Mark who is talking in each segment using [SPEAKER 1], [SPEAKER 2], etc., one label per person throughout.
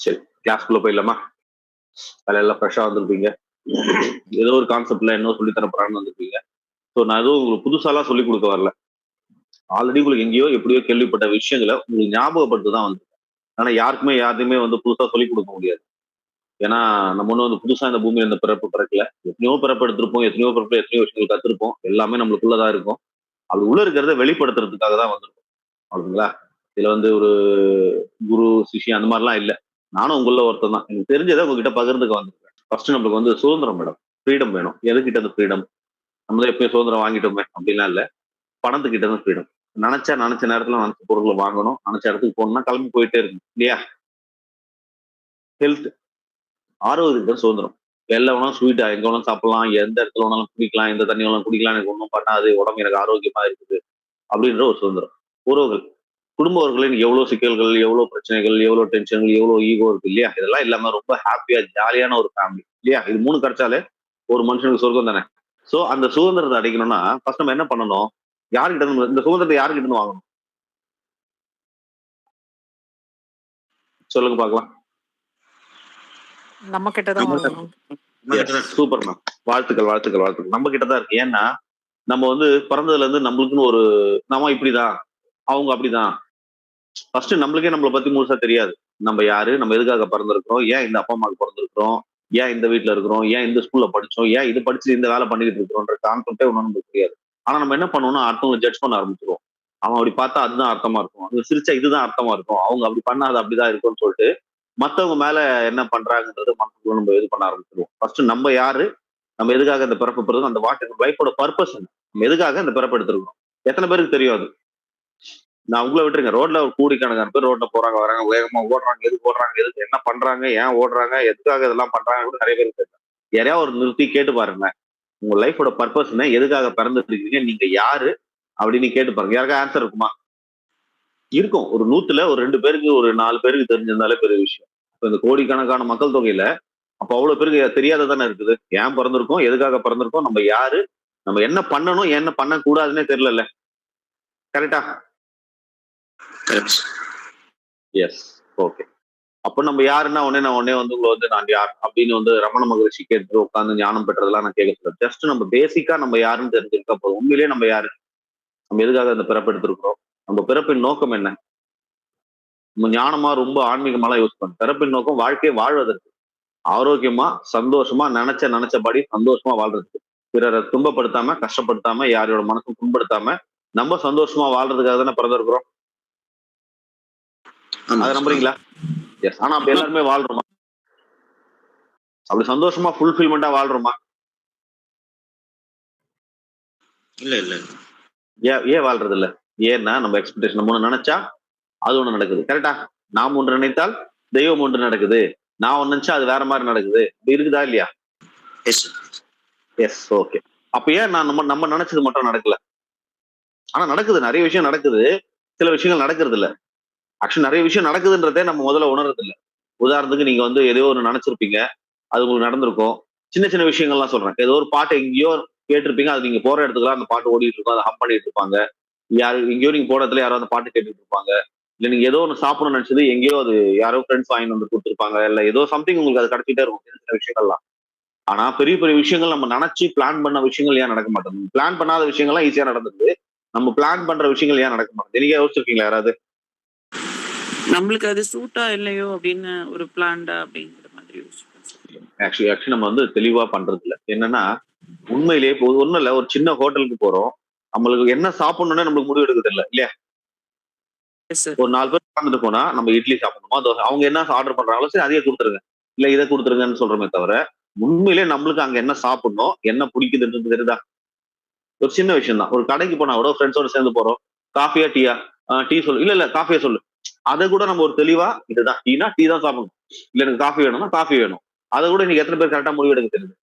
[SPEAKER 1] சரி, கிளாஸ்க்குள்ள போயிடலாமா? காலையில ஃப்ரெஷ்ஷா வந்திருப்பீங்க. ஏதோ ஒரு கான்செப்ட்ல என்ன சொல்லி தர போறான்னு வந்திருப்பீங்க. ஸோ நான் எதுவும் உங்களுக்கு புதுசாலாம் சொல்லிக் கொடுக்க வரல. ஆல்ரெடி உங்களுக்கு எங்கேயோ எப்படியோ கேள்விப்பட்ட விஷயங்களை உங்களுக்கு ஞாபகப்படுத்த தான் வந்திருக்கேன். ஆனா யாருக்குமே யாரையுமே வந்து புதுசா சொல்லிக் கொடுக்க முடியாது. ஏன்னா நம்ம ஒன்றும் வந்து புதுசா இந்த பூமியில இந்த பிறப்பு பிறக்கல. எத்தனையோ பிறப்பு எடுத்திருப்போம், எத்தனையோ பிறப்பு எத்தனையோ விஷயங்கள் கத்திருப்போம். எல்லாமே நம்மளுக்குள்ளதான் இருக்கும். அது உள்ள இருக்கிறத வெளிப்படுத்துறதுக்காக தான் வந்திருக்கும். அவ்வளவுங்களா? இதுல வந்து ஒரு குரு சிஷ்யன் அந்த மாதிரிலாம் இல்ல. நானும் உங்கள ஒருத்தன் தான். எனக்கு தெரிஞ்சதை உங்ககிட்ட பகிர்ந்துக்க வந்திருக்கேன். ஃபர்ஸ்ட் நம்மளுக்கு வந்து சுதந்திரம் மேடம். ஃப்ரீடம் வேணும். எதுக்கிட்ட இருந்து ஃப்ரீடம்? நம்மளே எப்பயும் சுதந்திரம் வாங்கிட்டோமே அப்படிலாம் இல்ல. பணத்துக்கிட்ட இருந்து ஃப்ரீடம். நினைச்ச நேரத்துல நினைச்ச பொருட்களை வாங்கணும். நினைச்ச இடத்துக்கு போகணும்னா கிளம்பி போயிட்டே இருக்கணும் இல்லையா? ஹெல்த், ஆரோக்கியத்துக்கு சுதந்திரம். எல்லாம் வேணாலும் ஸ்வீட்டா எங்க வேணாலும் சாப்பிடலாம், எந்த இடத்துல வேணாலும் குடிக்கலாம், எந்த தண்ணி வேணாலும் குடிக்கலாம், எனக்கு ஒன்றும் பண்ணாது, உடம்பு எனக்கு ஆரோக்கியமா இருக்குது அப்படின்ற ஒரு சுதந்திரம். உறவுகள், குடும்ப உறவுகளின் எவ்வளவு சிக்கல்கள், எவ்வளவு பிரச்சனைகள், எவ்வளவு டென்ஷன்கள், எவ்வளவு ஈகோ இருக்கு இல்லையா? இதெல்லாம் இல்லாம ரொம்ப ஹாப்பியா ஜாலியான ஒரு ஃபேமிலி இல்லையா? இது 3 கிடைச்சாலே ஒரு மனுஷனுக்கு சொர்க்கம் தானே. சோ அந்த சுதந்திரத்தை அடைக்கணும்னா ஃபர்ஸ்ட் நம்ம என்ன பண்ணணும்? யாருக்கிட்ட இருந்து இந்த சுதந்திரத்தை யாருக்கிட்ட இருந்து வாங்கணும்? சொல்லுங்க பார்க்கலாம்.
[SPEAKER 2] நம்ம கிட்டதான் வாங்கணும்.
[SPEAKER 1] Super ma'am. வாழ்த்துக்கள் வாழ்த்துக்கள் வாழ்த்துக்கள். நம்ம கிட்டதான் இருக்கு. ஏன்னா நம்ம வந்து பிறந்ததுல இருந்து நம்மளுக்குன்னு ஒரு நம்ம இப்படிதான், அவங்க அப்படிதான். ஃபர்ஸ்ட் நம்மளுக்கே நம்மளை பத்தி முழுசா தெரியாது. நம்ம யாரு, நம்ம எதுக்காக பிறந்திருக்கிறோம், ஏன் இந்த அப்பா அம்மாவுக்கு பிறந்திருக்கிறோம், ஏன் இந்த வீட்டுல இருக்கிறோம், ஏன் இந்த ஸ்கூல்ல படிச்சோம், ஏன் இது படிச்சு இந்த வேலை பண்ணிட்டு இருக்கிறோம்ன்ற கான்செப்டே ஒன்றும் நமக்கு தெரியாது. ஆனா நம்ம என்ன பண்ணோம்னா அடுத்தவங்களை ஜட்ஜ் பண்ண ஆரம்பிச்சிருவோம். அவன் அப்படி பார்த்தா அதுதான் அர்த்தமா இருக்கும், அவங்க சிரிச்சா இதுதான் அர்த்தமா இருக்கும், அவங்க அப்படி பண்ணா அது அப்படிதான் இருக்கும்னு சொல்லிட்டு மத்தவங்க மேல என்ன பண்றாங்கன்றது மனசுக்குள்ள நம்ம இது பண்ண ஆரம்பிச்சிருவோம். ஃபர்ஸ்ட் நம்ம யாரு, நம்ம எதுக்காக இந்த பிறப்பு பிறகு அந்த லைஃபோட பர்பஸ் என்ன, நம்ம எதுக்காக இந்த பிறப்பு எடுத்திருக்கோம், எத்தனை பேருக்கு தெரியும் அது? நான் உங்களை விட்டுருங்க. ரோட்ல ஒரு கோடிக்கணக்கான பேர் ரோட்ல போறாங்க வராங்க, வேகமா ஓடுறாங்க, எதுக்கு ஓடுறாங்க, எதுக்கு என்ன பண்றாங்க, ஏன் ஓடுறாங்க, எதுக்காக இதெல்லாம் பண்றாங்க கூட நிறைய பேருக்கு தெரியும். யாரையா ஒரு நிறுத்தி கேட்டு பாருங்க, உங்க லைஃபோட பர்பஸ் என்ன, எதுக்காக பிறந்துருக்கீங்க, நீங்க யாரு அப்படின்னு கேட்டு பாருங்க. யாருக்கா ஆன்சர் இருக்குமா? இருக்கும். ஒரு 100ல ஒரு 2 பேருக்கு, ஒரு 4 பேருக்கு தெரிஞ்சிருந்தாலே பெரிய விஷயம். இப்ப இந்த கோடிக்கணக்கான மக்கள் தொகையில அப்ப அவ்வளவு பேருக்கு தெரியாததானே இருக்குது. ஏன் பிறந்திருக்கோம், எதுக்காக பிறந்திருக்கோம், நம்ம யாரு, நம்ம என்ன பண்ணணும், என்ன பண்ண கூடாதுன்னே தெரியல. கரெக்டா? எஸ். ஓகே. அப்ப நம்ம யாருன்னா நான் உடனே வந்து உங்களை வந்து நான் யார் அப்படின்னு வந்து ரமண மகரிஷி கேட்டு உட்காந்து ஞானம் பெற்றதெல்லாம் நான் கேட்க சொல்றேன். ஜஸ்ட் நம்ம பேசிக்கா நம்ம யாருன்னு தெரிஞ்சிருக்கா போதும். உண்மையிலேயே நம்ம யாரு, நம்ம எதுக்காக இந்த பிறப்பு எடுத்திருக்கிறோம், நம்ம பிறப்பின் நோக்கம் என்ன? நம்ம ஞானமா ரொம்ப ஆன்மீகமாலாம் யூஸ் பண்ண பிறப்பின் நோக்கம் வாழ்க்கையை வாழ்வதற்கு, ஆரோக்கியமா சந்தோஷமா நினைச்சபடி சந்தோஷமா வாழ்றதுக்கு, பிறரை துன்பப்படுத்தாம கஷ்டப்படுத்தாம யாரோட மனசும் புண்படுத்தாம நம்ம சந்தோஷமா வாழ்றதுக்காக தானே பிறந்திருக்கிறோம். அதை நம்புறீங்களா? எஸ். ஆனா அப்ப எல்லாருமே வாழ்றோமா? அப்படி சந்தோஷமா ஃபுல்ஃபில்மெண்டா வாழ்றோமா?
[SPEAKER 3] இல்ல இல்ல.
[SPEAKER 1] ஏன் வாழ்றது இல்ல? ஏன்னா நம்ம எக்ஸ்பெக்டேஷன் நம்ம ஒண்ணு நினைச்சா அது ஒண்ணு நடக்குது. கரெக்டா? நாம் ஒன்று நினைத்தால் தெய்வம் ஒன்று நடக்குது. நான் ஒண்ணு நினைச்சா அது வேற மாதிரி நடக்குது. இப்படி இருக்குதா இல்லையா? எஸ். ஓகே. அப்ப ஏன் நான் நம்ம நினைச்சது மட்டும் நடக்கல? ஆனா நடக்குது, நிறைய விஷயம் நடக்குது, சில விஷயங்கள் நடக்கிறது இல்ல. ஆக்சுவலி நிறைய விஷயம் நடக்குதுன்றதே நம்ம முதல்ல உணர்றது இல்ல. உதாரணத்துக்கு நீங்க வந்து ஏதோ ஒரு நினைச்சிருப்பீங்க, அது உங்களுக்கு நடந்திருக்கும். சின்ன சின்ன விஷயங்கள்லாம் சொல்றேன். ஏதோ ஒரு பாட்டு எங்கேயோ கேட்டிருப்பீங்க, அது நீங்க போற இடத்துக்குலாம் அந்த பாட்டு ஓடிட்டு இருக்கும், அதை ஹம் பண்ணிட்டு இருப்பாங்க. யாரு எங்கேயோ நீங்க போற இடத்துல யாரோ அந்த பாட்டு கேட்டுட்டு இருப்பாங்க. இல்ல நீங்க ஏதோ ஒன்று சாப்பிடணும்னு நினைச்சது எங்கேயோ அது யாரோ ஃப்ரெண்ட்ஸ் வாங்கி வந்து கொடுத்துருப்பாங்க, இல்ல ஏதோ சம்திங் உங்களுக்கு அது கிடைச்சிட்டே இருக்கும், சின்ன சின்ன விஷயங்கள்லாம். ஆனா பெரிய பெரிய விஷயங்கள் நம்ம நினைச்சு பிளான் பண்ண விஷயங்கள் ஏன் நடக்க மாட்டேங்குது? பிளான் பண்ணாத விஷயங்கள்லாம் ஈஸியா நடந்தது, நம்ம பிளான் பண்ற விஷயங்கள் ஏன் நடக்க மாட்டேங்குது? நீங்க யோசிச்சிருக்கீங்களா யாராவது?
[SPEAKER 2] நம்மளுக்கு அது சூட்டா இல்லையோ அப்படின்னு ஒரு பிளான்டா அப்படிங்கிற மாதிரி
[SPEAKER 1] ஆக்சுவலி நம்ம வந்து தெளிவா பண்றது இல்ல. என்னன்னா உண்மையிலேயே இப்போ ஒண்ணும் இல்ல, ஒரு சின்ன ஹோட்டலுக்கு போறோம், நம்மளுக்கு என்ன சாப்பிடணும்னு நம்மளுக்கு முடிவு எடுக்கிறது இல்ல இல்லையா? ஒரு 4 பேர் உட்காந்துட்டு போனா நம்ம இட்லி சாப்பிடணுமா தோசை, அவங்க என்ன ஆர்டர் பண்றாங்களோ சரி அதையே கொடுத்துருங்க, இல்ல இதை கொடுத்துருங்கன்னு சொல்றோமே தவிர உண்மையிலேயே நம்மளுக்கு அங்க என்ன சாப்பிடணும், என்ன பிடிக்குதுன்றது தெரியுதா? ஒரு சின்ன விஷயம் தான். ஒரு கடைக்கு போனா கூட ஃப்ரெண்ட்ஸோட சேர்ந்து போறோம், காஃபியா டீயா, டீ சொல்லு, இல்ல காஃபியா சொல்லு, அதை கூட நம்ம ஒரு தெளிவா இதுதான் டீனா டீ தான் சாப்பிடணும், இல்ல எனக்கு காஃபி வேணும்னா காஃபி வேணும், அதை கூட நீங்க எத்தனை பேர் கரெக்டா முடிவு எடுக்க தெரியுது?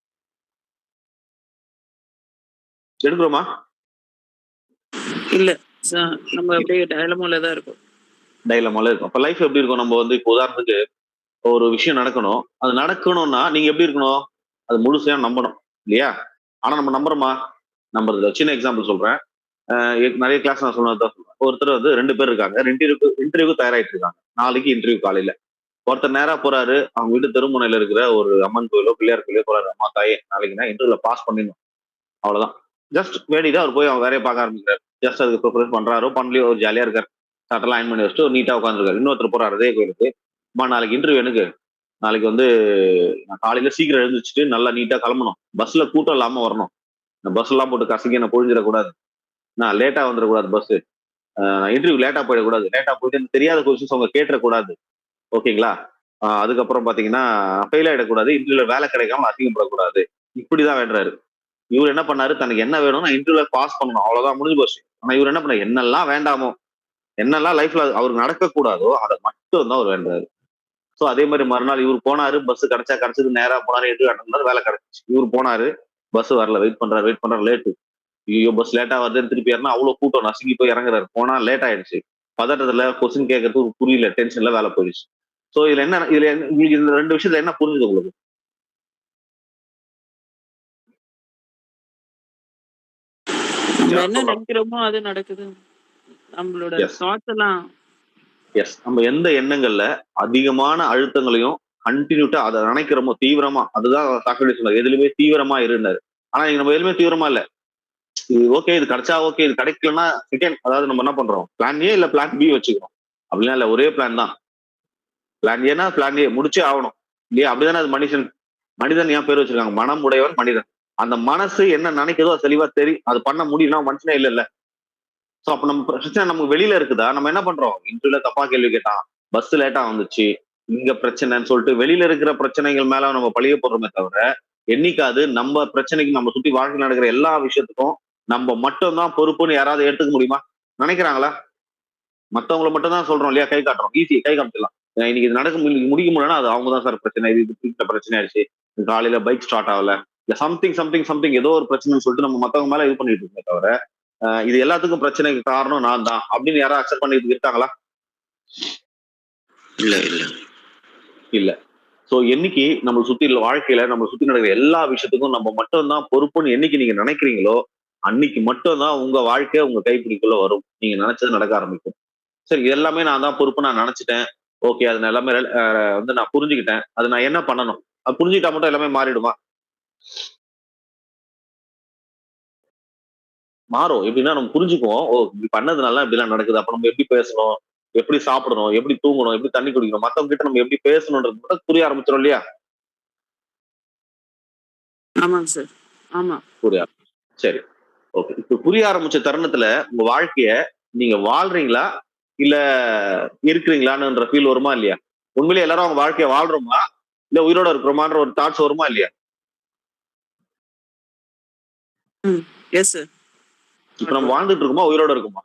[SPEAKER 1] எடுக்கிறோமா?
[SPEAKER 2] இல்ல, நம்ம அப்படியே டைலமால தான் இருக்கும்.
[SPEAKER 1] டைலமால இருக்கும். அப்ப லைஃப் எப்படி இருக்கும்? நம்ம வந்து இப்போ உதாரணத்துக்கு ஒரு விஷயம் நடக்கணும், அது நடக்கணும்னா நீங்க எப்படி இருக்கணும்? அது முழுசையா நம்பணும் இல்லையா? ஆனா நம்ம நம்புறோமா? நம்புறது. சின்ன எக்ஸாம்பிள் சொல்றேன். நிறைய கிளாஸ் நான் சொன்னதான் சொல்றேன். ஒருத்தர் வந்து 2 பேர் இருக்காங்க, இன்டர்வியூக்கு தயாராயிட்டு இருக்காங்க. நாளைக்கு இன்டர்வியூ காலையில. ஒருத்தர் நேரா போறாரு, அவங்க வீட்டு தெருமுனையில இருக்கிற ஒரு அம்மன் கோயிலோ பிள்ளையார் கோயிலோ போறாரு. அம்மா தாயே நாளைக்கு நான் இன்டர்வியூல பாஸ் பண்ணிடணும், அவ்வளவுதான். ஜஸ்ட் வேடிக்கை அவர் போய் அவன் வேலையை பார்க்க ஆரம்பிக்கிறாரு. ஜஸ்ட் அதுக்கு ப்ரிப்பரேட் பண்றாரோ பண்ணலையோ ஒரு ஜாலியா இருக்காரு. சட்டெல்லாம் அயன் பண்ணி வச்சுட்டு ஒரு நீட்டா உட்காந்துருக்காரு. இன்னொருத்தர் போறாரு அதே கோயிலுக்கு. அம்மா நாளைக்கு இன்டர்வியூ எனக்கு, நாளைக்கு வந்து நான் காலையில சீக்கிரம் எழுந்திரிச்சிட்டு நல்லா நீட்டா கிளம்பணும், பஸ்ல கூட்டம் இல்லாம வரணும், இந்த பஸ் எல்லாம் போட்டு கசக்கி என்ன பொழிஞ்சிடக்கூடாது, நான் லேட்டா வந்துடக்கூடாது, பஸ் இன்டர்வியூ லேட்டா போயிடக்கூடாது, லேட்டா போயிட்டு எனக்கு தெரியாத கொஸ்டின்ஸ் அவங்க கேட்டக்கூடாது, ஓகேங்களா. அதுக்கப்புறம் பாத்தீங்கன்னா ஃபெயில் ஆயிடக்கூடாது, இன்டர்வியூல வேலை கிடைக்காம அசிங்கப்படக்கூடாது, இப்படிதான் வேண்டாரு. இவர் என்ன பண்ணாரு, தனக்கு என்ன வேணும்னா இன்டர்வியூல பாஸ் பண்ணணும், அவ்வளவுதான், முடிஞ்சு போச்சு. ஆனா இவர் என்ன பண்ணாரு, என்னெல்லாம் வேண்டாமோ, என்னெல்லாம் லைஃப்ல அவருக்கு நடக்க கூடாதோ அதை மட்டும் தான் அவர் வேண்டாரு. சோ அதே மாதிரி மறுநாள் இவர் போனாரு, பஸ் கிடைச்சா கிடைச்சது, நேரா போனாரு, இன்டர்வியூ அட்டன் பண்ணாரு, வேலை கிடைச்சிச்சு. இவர் போனாரு, பஸ் வரல, வெயிட் பண்றாரு லேட்டு. ஐயோ பஸ் லேட்டா வருதுன்னு திருப்பி ஏறினா அவ்வளவு கூட்டம், நசுங்கி போய் இறங்குறாரு. போனா லேட் ஆயிடுச்சு. பதட்டத்துல கொஸ்டின் கேட்கறதுக்கு புரியல, டென்ஷன்ல வேலை போயிடுச்சு. சோ உங்களுக்கு இந்த ரெண்டு விஷயத்துல என்ன புரிஞ்சுது உங்களுக்கு?
[SPEAKER 2] நம்ம
[SPEAKER 1] யார்
[SPEAKER 2] என்ன
[SPEAKER 1] சொல்றாங்க?
[SPEAKER 2] நினைக்கிறோமோ அது நடக்குது. நம்மளோட
[SPEAKER 1] எஸ்,
[SPEAKER 2] தாட்ஸ் எல்லாம்.
[SPEAKER 1] எஸ். நம்ம எந்த எண்ணங்கள்ல அதிகமான அழுத்தங்களையும் கண்டினியூட்டா அதை நினைக்கிறோமோ தீவிரமா, அதுதான் சாக்ரட்டிஸ் சொன்னார், எதுலயுமே தீவிரமா இருந்தாரு. ஆனா இங்க நம்ம எதுவுமே தீவிரமா இல்ல. இது ஓகே, இது கிடைச்சா ஓகே, இது கிடைக்கலன்னா செகண்ட், அதாவது நம்ம என்ன பண்றோம், பிளான் ஏ இல்ல பிளான் பி வச்சுக்கிறோம். அப்படிலாம் இல்ல, ஒரே பிளான் தான். பிளான் ஏனா பிளான் ஏ முடிச்சே ஆகணும் இல்லையா, அப்படிதானே அது மனுஷன். மனிதன் ஏன் பேர் வச்சிருக்காங்க, மனம் உடையவன் மனிதன். அந்த மனசு என்ன நினைக்கிறதோ அது தெளிவா தெரியும், அது பண்ண முடியும்னா மனுஷனே இல்ல. சோ அப்ப நம்ம பிரச்சனை நமக்கு வெளியில இருக்குதா, நம்ம என்ன பண்றோம், இன்டர்வியூல தப்பா கேள்வி கேட்டான், பஸ் லேட்டா வந்துச்சு, இங்க பிரச்சனைன்னு சொல்லிட்டு வெளியில இருக்கிற பிரச்சனைகள் மேல நம்ம பழிய போடுறோமே தவிர, என்னைக்காவது நம்ம பிரச்சனைக்கு, நம்ம சுத்தி வாழ்க்கை நடக்கிற எல்லா விஷயத்துக்கும் நம்ம மட்டும் தான் பொறுப்புன்னு யாராவது எடுத்துக்க முடியுமா? நினைக்கிறாங்களா? மத்தவங்களை மட்டும் தான் சொல்றோம் இல்லையா, கை காட்டுறோம், ஈஸி கை காமிச்சிடலாம். இன்னைக்கு இது இன்னைக்கு முடிக்க முடியலன்னா அது அவங்க தான் சார் பிரச்சனை, இது வீட்டுல பிரச்சனை ஆயிடுச்சு, காலையில பைக் ஸ்டார்ட் ஆகல, இல்ல சம்திங் சம்திங் சம்திங் ஏதோ ஒரு பிரச்சனைன்னு சொல்லிட்டு நம்ம மத்தவங்க மேல இது பண்ணிட்டு இருக்கோமே தவிர, இது எல்லாத்துக்கும் பிரச்சனைக்கு காரணம் நான் தான் அப்படின்னு யாரும் அக்செப்ட் பண்ணிட்டு இருக்காங்களா?
[SPEAKER 3] இல்ல இல்ல
[SPEAKER 1] இல்ல. சோ என்னைக்கு நம்ம சுத்தி வாழ்க்கையில நம்ம சுத்தி நடக்கிற எல்லா விஷயத்துக்கும் நம்ம மட்டும் தான் பொறுப்புன்னு என்னைக்கு நீங்க நினைக்கிறீங்களோ, அன்னைக்கு மட்டும் தான் உங்க வாழ்க்கை உங்க கைப்பிடிக்குள்ள வரும், நீங்க நினைச்சது நடக்க ஆரம்பிக்கும். சரி இது எல்லாமே நான் தான் பொறுப்பு நான் நினைச்சிட்டேன், ஓகே அது நான் எல்லாமே வந்து நான் புரிஞ்சுக்கிட்டேன், அது நான் என்ன பண்ணணும், அது புரிஞ்சுக்கிட்டா மட்டும் எல்லாமே மாறிடுமா? மாறும். எப்படின்னா நம்ம புரிஞ்சுக்குவோம், ஓ இப்படி பண்ணதுனால இப்படிலாம் நடக்குது, அப்ப நம்ம எப்படி பேசணும், எப்படி சாப்பிடணும், எப்படி தூங்கணும், எப்படி தண்ணி குடிக்கணும், மத்தவங்க கிட்ட நம்ம எப்படி பேசணும்ன்றது கூட புரிய ஆரம்பிச்சிடும் இல்லையா?
[SPEAKER 2] ஆமாங்க சார். ஆமா.
[SPEAKER 1] புரிய சரி, ஓகே. இப்ப புரிய ஆரம்பிச்ச தருணத்துல உங்க வாழ்க்கைய நீங்க வாழ்றீங்களா இல்ல இருக்கிறீங்களான்ற ஃபீல் வருமா இல்லையா? உண்மையிலேயே எல்லாரும் அவங்க வாழ்க்கைய வாழ்றோமா இல்ல உயிரோட இருக்கிறோமான்ற ஒரு தாட்ஸ் வருமா இல்லையா?
[SPEAKER 2] ம். Yes sir.
[SPEAKER 1] இப்ப நம்ம வாழ்ந்துட்டு இருக்கோமா உயிரோட இருக்குமா?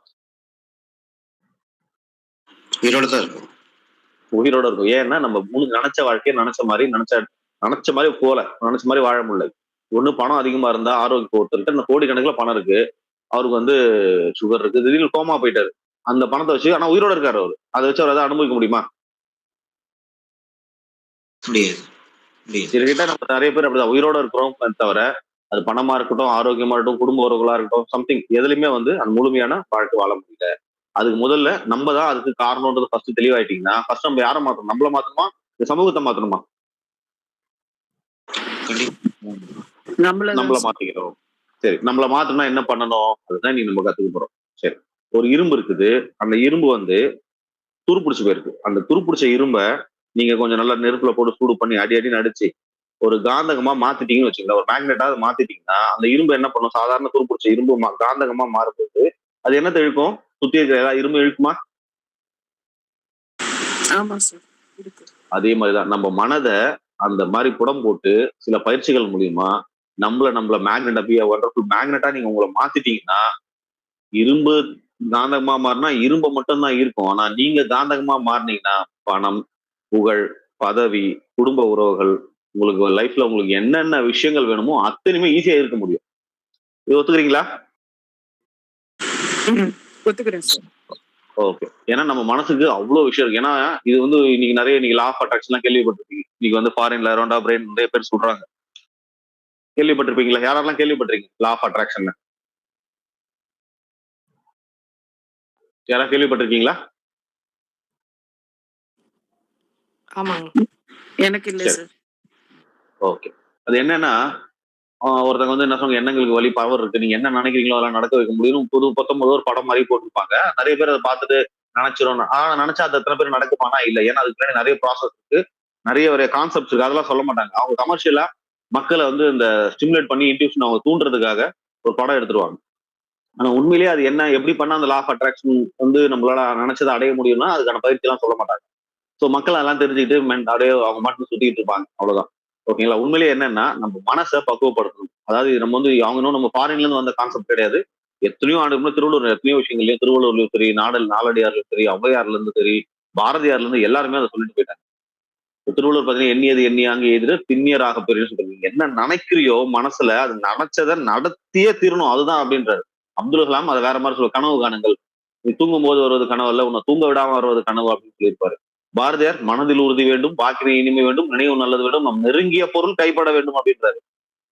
[SPEAKER 3] உயிரோட தான் இருக்கும்.
[SPEAKER 1] உயிரோட இருக்கும். ஏன்னா நம்ம நினைச்ச வாழ்க்கையை நினைச்ச மாதிரி போல, நினைச்ச மாதிரி வாழ முடியல. ஒண்ணு பணம் அதிகமா இருந்தா ஆரோக்கியம், ஒருத்தர்கிட்ட இந்த கோடிக்கணக்கில் பணம் இருக்கு, அவருக்கு வந்து சுகர் இருக்கு, திடீர்னு கோமா போயிட்டாரு, அந்த பணத்தை வச்சு, ஆனா உயிரோட இருக்காரு அவரு, அதை வச்சு அவர் ஏதாவது அனுபவிக்க முடியுமா?
[SPEAKER 3] முடியாது முடியாது.
[SPEAKER 1] இதுகிட்ட நம்ம நிறைய பேர் அப்படிதான் உயிரோட இருக்கிறோம் தவிர, அது பணமா இருக்கட்டும், ஆரோக்கியமா இருக்கட்டும், குடும்ப உறவுகளா இருக்கட்டும், சம்திங் எதுலையுமே வந்து அந்த முழுமையான வாழ்க்கை வாழ முடியல. அதுக்கு முதல்ல நம்ம தான் அதுக்கு காரணம்ன்றது ஃபர்ஸ்ட் தெளிவாயிட்டீங்கன்னா, ஃபர்ஸ்ட் நம்ம யாரை மாத்தணும், நம்மள மாத்தணுமா இந்த சமூகத்தை மாத்தணுமா?
[SPEAKER 2] நம்மளதான்
[SPEAKER 1] நம்மள
[SPEAKER 2] சார்.
[SPEAKER 1] மாத்திக்கிறோம். சரி, நம்மள மாத்தணும்னா என்ன பண்ணணும், அதுதான் நீ நம்ம கத்துக்க போறோம். சரி, ஒரு இரும்பு இருக்குது, அந்த இரும்பு வந்து துருப்பிடிச்சு போயிருக்கு, அந்த துருப்பிடிச்ச இரும்ப நீங்க கொஞ்சம் நல்லா நெருப்புல போட்டு சூடு பண்ணி அடி அடின்னு அடிச்சு ஒரு காந்தகமா மாத்திட்டீங்கன்னு வச்சுக்கோங்க, ஒரு மேக்னெட்டாவது மாத்திட்டீங்கன்னா அந்த இரும்பு என்ன பண்ணும், சாதாரண துருப்பிடிச்ச இரும்பு காந்தகமா மாறும்போது அது என்ன இழுக்கும், சுத்தி இருக்கிற எல்லா இரும்பு இழுக்குமா?
[SPEAKER 2] ஆமா சார். இருக்கு.
[SPEAKER 1] அதே மாதிரிதான் நம்ம மனதை அந்த மாதிரி புடம் போட்டு சில பயிற்சிகள் மூலியமா நம்மள மேக்னெட் அப்படியே ஒண்டர்ஃபுல் மேக்னெட்டா நீங்க உங்களை மாத்திட்டீங்கன்னா, இரும்பு காந்தகமா மாறினா இரும்பு மட்டும்தான் இருக்கும், ஆனா நீங்க காந்தகமா மாறினீங்கன்னா பணம், புகழ், பதவி, குடும்ப உறவுகள், உங்களுக்கு லைஃப்ல உங்களுக்கு என்னென்ன விஷயங்கள் வேணுமோ அத்தனையுமே ஈஸியா இருக்க முடியும். இது ஒத்துக்கிறீங்களா?
[SPEAKER 2] ஒத்துக்கிறேன் சார்.
[SPEAKER 1] ஓகே. ஏன்னா நம்ம மனசுக்கு அவ்வளவு விஷயம் இருக்கு. ஏன்னா இது வந்து இன்னைக்கு நிறைய நீங்க லா ஆஃப் அட்ராக்ஷன் எல்லாம் கேள்விப்பட்டிருப்பீங்க. இன்னைக்கு வந்து ஃபாரின்ல அரௌண்டா பிரெயின் நிறைய பேர் சொல்றாங்க, கேள்விப்பட்டிருப்பீங்களா? யாரெல்லாம் கேள்விப்பட்டிருக்கீங்க லா ஆஃப் அட்ராக்ஷன்? யாராவது கேள்விப்பட்டிருக்கீங்களா?
[SPEAKER 4] ஆமாங்க.
[SPEAKER 2] எனக்கு இல்ல
[SPEAKER 1] சரி.
[SPEAKER 2] சார்.
[SPEAKER 1] ஓகே. அது என்னன்னா ஒருத்தங்க வந்து என்ன சொல்லுங்க, எண்ணங்களுக்கு வழி பவர் இருக்கு, நீங்க என்ன நினைக்கிறீங்களோ அதெல்லாம் நடக்க வைக்க முடியும். புது 19 ஒரு படம் மாதிரி போட்டிருப்பாங்க. நிறைய பேர் அதை பார்த்துட்டு நினைச்சிரும். நினைச்சா அது எத்தனை பேர் நடக்குமானா இல்ல. ஏன்னா அதுக்கு பின்னாடி நிறைய ப்ராசஸ் இருக்கு, நிறைய ஒரு கான்செப்ட்ஸ் இருக்கு. அதெல்லாம் சொல்ல மாட்டாங்க. அவங்க கமர்ஷியலா மக்களை வந்து இந்த ஸ்டிமுலேட் பண்ணி இன்ட்யூஷன் அவங்க தூண்டுறதுக்காக ஒரு படம் எடுத்துருவாங்க. ஆனா உண்மையிலேயே அது என்ன, எப்படி பண்ணா அந்த லா ஆஃப் அட்ராக்ஷன் வந்து நம்மளால நினைச்சதை அடைய முடியும்னா அதுக்கான பயிற்சி எல்லாம் சொல்ல மாட்டாங்க. சோ மக்கள் அதெல்லாம் தெரிஞ்சுக்கிட்டு அப்படியே அவங்க மட்டும் சுத்திட்டு இருப்பாங்க. அவ்வளவுதான். ஓகேங்களா. உண்மையிலேயே என்னன்னா நம்ம மனசை பக்குவப்படுத்தணும். அதாவது நம்ம வந்து அவங்க இன்னும் நம்ம ஃபாரின்ல இருந்து வந்த கான்செப்ட் கிடையாது. எத்தனையோ ஆண்டுக்கு முன்னாடி திருவள்ளுவர் எத்தனையோ விஷயங்களையும், திருவள்ளுவர்லயும் சரி, நாலடியார்லயும் சரி, ஔவையார்ல இருந்து சரி, பாரதியார்ல இருந்து எல்லாருமே அதை சொல்லிட்டு போயிட்டாங்க. திருவள்ளுவர் பாத்தீங்கன்னா எண்ணியது எண்ணியாங்க எதிர திண்ணியராக பெரிய சொல்றீங்க. என்ன நினைக்கிறியோ மனசுல அது நினைச்சதை நடத்தியே தீரணும், அதுதான் அப்படின்றாரு. அப்துல் கலாம் அதை வேற மாதிரி சொல்ல, கனவு காணுங்கள், நீ தூங்கும் போது வருவது கனவு அல்ல, உன்னை தூங்க விடாம வருவது கனவு அப்படின்னு சொல்லியிருப்பாரு. பாரதியார் மனதில் உறுதி வேண்டும், வாக்கினை இனிமை வேண்டும், நினைவு நல்லது வேண்டும், நம் நெருங்கிய பொருள் கைப்பட வேண்டும் அப்படின்றாரு.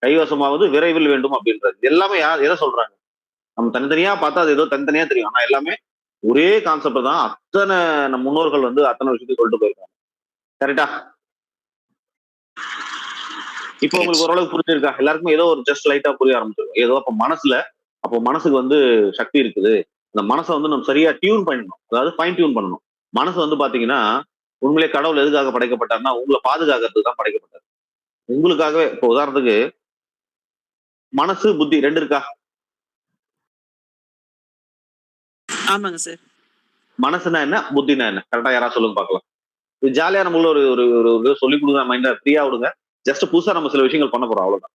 [SPEAKER 1] கைவசமாவது விரைவில் வேண்டும் அப்படின்றாரு. எல்லாமே யார் எதை சொல்றாங்க? நம்ம தனித்தனியா பார்த்தா அது ஏதோ தனித்தனியா தெரியும். ஆனா எல்லாமே ஒரே கான்செப்ட் தான். அத்தனை நம் முன்னோர்கள் வந்து அத்தனை விஷயத்தையும் சொல்லிட்டு போயிருக்காங்க. கரெக்டா? இப்போ உங்களுக்கு ஓரளவுக்கு புரிஞ்சிருக்கா? எல்லாருக்குமே ஏதோ ஒரு ஜஸ்ட் லைட்டா புரிய ஆரம்பிச்சிருக்கும். ஏதோ அப்ப மனசுல, அப்போ மனசுக்கு வந்து சக்தி இருக்குது. அந்த மனசை வந்து நம்ம சரியா டியூன் பண்ணணும், அதாவது ஃபைன் டியூன் பண்ணணும். மனசு வந்து பாத்தீங்கன்னா உண்மையிலே கடவுள் எதுக்காக படைக்கப்பட்டார்னா உங்களை பாதுகாக்கிறதுக்கு தான் படைக்கப்பட்டார். உங்களுக்காகவே. இப்போ உதாரணத்துக்கு மனசு புத்தி ரெண்டு இருக்கா?
[SPEAKER 2] ஆமாங்க சார்.
[SPEAKER 1] மனசுனா என்ன, புத்தினா என்ன? கரெக்டா யாராவது சொல்லுங்க பார்க்கலாம். இது ஜாலியா நம்மள ஒரு ஒரு ஒரு சொல்லி கொடுக்குற மைண்டா ஃப்ரீயா விடுங்க. ஜஸ்ட் புதுசா நம்ம சில விஷயங்கள் பண்ண போறோம், அவ்வளவுதான்.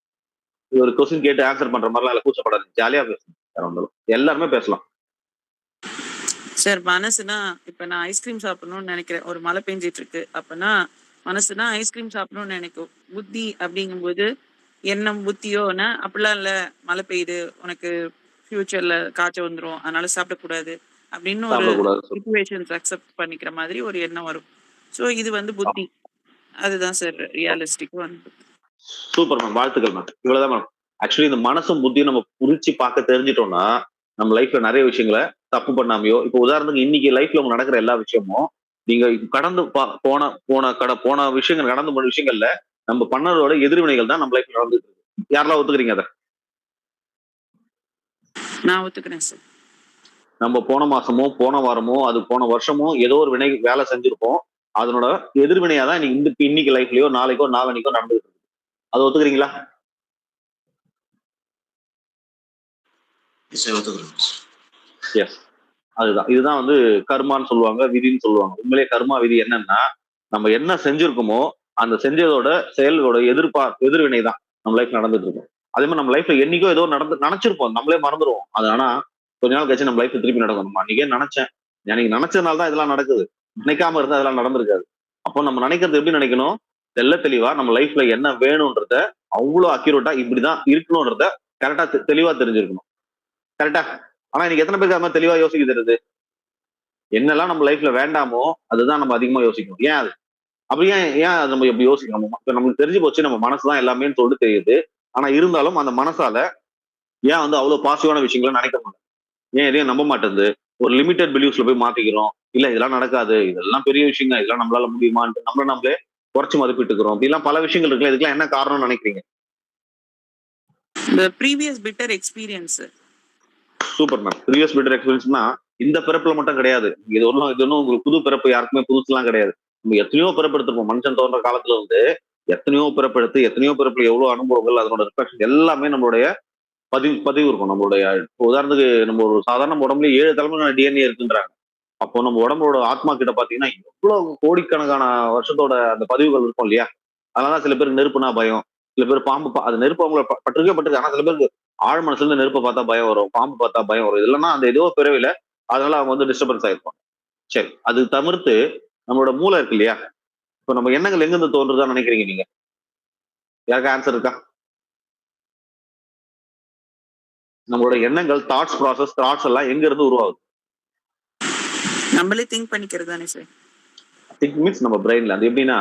[SPEAKER 1] இது ஒரு கொஸ்டின் கேட்டு ஆன்சர் பண்ற மாதிரிலாம் இல்ல, கூச்சப்படாது, ஜாலியா பேசணும். வேற ஒண்ணும் இல்ல. எல்லாருமே பேசலாம்.
[SPEAKER 2] சார் மனசுனா இப்ப நான் ஐஸ்கிரீம் சாப்பிடணும்னு நினைக்கிறேன். ஒரு மழை பெஞ்சிட்டு இருக்கு. அப்பனா மனசுனா ஐஸ்கிரீம் சாப்பிடணும்னு நினைக்கும். புத்தி அப்படிங்கும்போது எண்ணம் புத்தியோனா அப்படிலாம் இல்ல, மழை பெய்யுது, உனக்கு ஃபியூச்சர்ல காய்ச்சல் வந்துரும், அதனால சாப்பிடக்கூடாது அப்படின்னு ஒரு
[SPEAKER 1] சாப்பிடக்கூடாது.
[SPEAKER 2] சிச்சுவேஷன்ஸ் அக்செப்ட் பண்ணிக்கிற மாதிரி ஒரு எண்ணம் வரும். ஸோ இது வந்து புத்தி. அதுதான் சார் ரியலிஸ்டிக் வந்து.
[SPEAKER 1] சூப்பர் மேம், வாழ்த்துக்கள் மேம். இவ்வளவுதான் மேம். ஆக்சுவலி இந்த மனசும் புத்தியும் நம்ம புரிச்சு பார்க்க தெரிஞ்சிட்டோம்னா நம்ம லைஃப்ல நிறைய விஷயங்களை தப்பு பண்ணாமையோ, இப்போ உதாரணத்துக்கு இன்னைக்கு லைஃப்ல உங்க நடக்கிற எல்லா விஷயமும் நீங்க கடந்து போன போன போன விஷயங்கள், கடந்து போன விஷயங்கள்ல நம்ம பண்ணதோட எதிர்வினைகள் தான் நம்ம லைஃப்ல நடந்துட்டு இருக்கு. யாரெல்லாம் ஒத்துக்கிறீங்க அதை?
[SPEAKER 2] நான் ஒத்துக்கிறேன் சார்.
[SPEAKER 1] நம்ம போன மாசமோ போன வாரமோ அது போன வருஷமோ ஏதோ ஒரு வினை வேலை செஞ்சிருப்போம். அதனோட எதிர்வினையா தான் இன்னைக்கு லைஃப்லயோ நாளைக்கோ நாளன்னைக்கோ நடந்துட்டு இருக்கு. அதை ஒத்துக்கிறீங்களா? எஸ். அதுதான், இதுதான் வந்து கர்மான்னு சொல்லுவாங்க, விதின்னு சொல்லுவாங்க. உண்மையிலே கர்மா விதி என்னன்னா நம்ம என்ன செஞ்சிருக்கோமோ அந்த செஞ்சதோட செயலோட எதிர்வினை தான் நம்ம லைஃப் நடந்துட்டு இருக்கும். அதே மாதிரி நம்ம லைஃப்ல என்னைக்கோ ஏதோ நினைச்சிருப்போம், நம்மளே மறந்துடுவோம் அது. ஆனா கொஞ்ச நாள் கழிச்சு நம்ம லைஃப் திருப்பி நடக்கும். நம்ம அன்னைக்கே நினைச்சேன், எனக்கு நினைச்சதுனால தான் இதெல்லாம் நடக்குது, நினைக்காம இருந்தா இதெல்லாம் நடந்திருக்காது. அப்போ நம்ம நினைக்கிறது எப்படி நினைக்கணும், தெள்ள தெளிவா நம்ம லைஃப்ல என்ன வேணும்ன்றத அவ்வளவு அக்யூரேட்டா இப்படிதான் இருக்கணும்ன்றத கரெக்டா தெளிவா தெரிஞ்சிருக்கணும். கரெக்டா? ஆனா இன்னைக்கு எத்தனை பேருக்கு அது மாதிரி தெளிவா யோசிக்க தெரியுது? என்னெல்லாம் நம்ம லைஃப்ல வேண்டாமோ அதுதான் நம்ம அதிகமா யோசிக்கணும். ஏன் அது அப்படி? ஏன் ஏன் அது நம்ம எப்படி யோசிக்கணும்? இப்ப நமக்கு தெரிஞ்சு போச்சு நம்ம மனசுதான் எல்லாமே சொல்லிட்டு தெரியுது. ஆனா இருந்தாலும் அந்த மனசால ஏன் வந்து அவ்வளவு பாசிட்டிவான விஷயங்களை நினைக்க மாட்டோம்? ஏன் எதையும் நம்ப மாட்டேங்குது? ஒரு லிமிடெட் பிலீஃப்ஸ்ல போய் மாத்திக்கிறோம். இல்ல இதெல்லாம் நடக்காது, இதெல்லாம் பெரிய விஷயம் தான், இதெல்லாம் நம்மளால முடியுமான்னு நம்மளே குறைச்சு மதிப்பிட்டுக்கிறோம். அப்படிலாம் பல விஷயங்கள் இருக்குல்ல. இதுக்கெல்லாம் என்ன காரணம்னு நினைக்கிறீங்க?
[SPEAKER 2] இந்த previous bitter experience.
[SPEAKER 1] Super ma'am. Previous bitter எக்ஸ்பீரியன்ஸ்னா இந்த பிறப்புல மட்டும் கிடையாது. இது ஒன்றும் உங்களுக்கு புது பிறப்பு யாருக்குமே புதுசுலாம் கிடையாது. நம்ம எத்தனையோ பிறப்பு எடுத்திருப்போம். மனுஷன் தோன்ற காலத்துல இருந்து எத்தனையோ பிறப்பெடுத்து எத்தனையோ பிறப்புல எவ்வளவு அனுபவங்கள், அதனோட ரிஃப்ளெக்ஷன் எல்லாமே நம்மளுடைய பதிவு இருக்கும். நம்மளுடைய உதாரணத்துக்கு நம்ம ஒரு சாதாரண உடம்புல 7 தலைமுறை டிஎன்ஏ இருக்குன்றாங்க. அப்போ நம்ம உடம்போட ஆத்மா கிட்ட பாத்தீங்கன்னா எவ்வளவு கோடிக்கணக்கான வருஷத்தோட அந்த பதிவுகள் இருக்கும் இல்லையா? அதனால சில பேருக்கு நெருப்புனா பயம், சில பேர் பாம்பு அது நெருப்பு அவங்கள பட்டிருக்கே. ஆனா சில பேருக்கு ஆழ் மனசுல இருந்து நெருப்பை பார்த்தா பயம் வரும், பாம்பு பார்த்தா பயம் வரும். இல்லைன்னா அந்த ஏதோ பிறவில அதனால அவங்க வந்து டிஸ்டர்பன்ஸ் ஆயிருப்பாங்க. சரி, அது தவிர்த்து நம்மளோட மூளை இருக்கு இல்லையா? இப்ப நம்ம எண்ணங்கள் எங்க இருந்து தோன்றுதான்னு நினைக்கிறீங்க நீங்க? யாருக்கா ஆன்சர் இருக்கா? நம்மளோட எண்ணங்கள், தாட்ஸ் எல்லாம் எங்க இருந்து உருவாகுது?
[SPEAKER 2] நம்மளே திங்க் பண்ணிக்கிறது தானே சார்.
[SPEAKER 1] திங்க் மீன்ஸ் நம்ம பிரெயின்ல. அது எப்படின்னா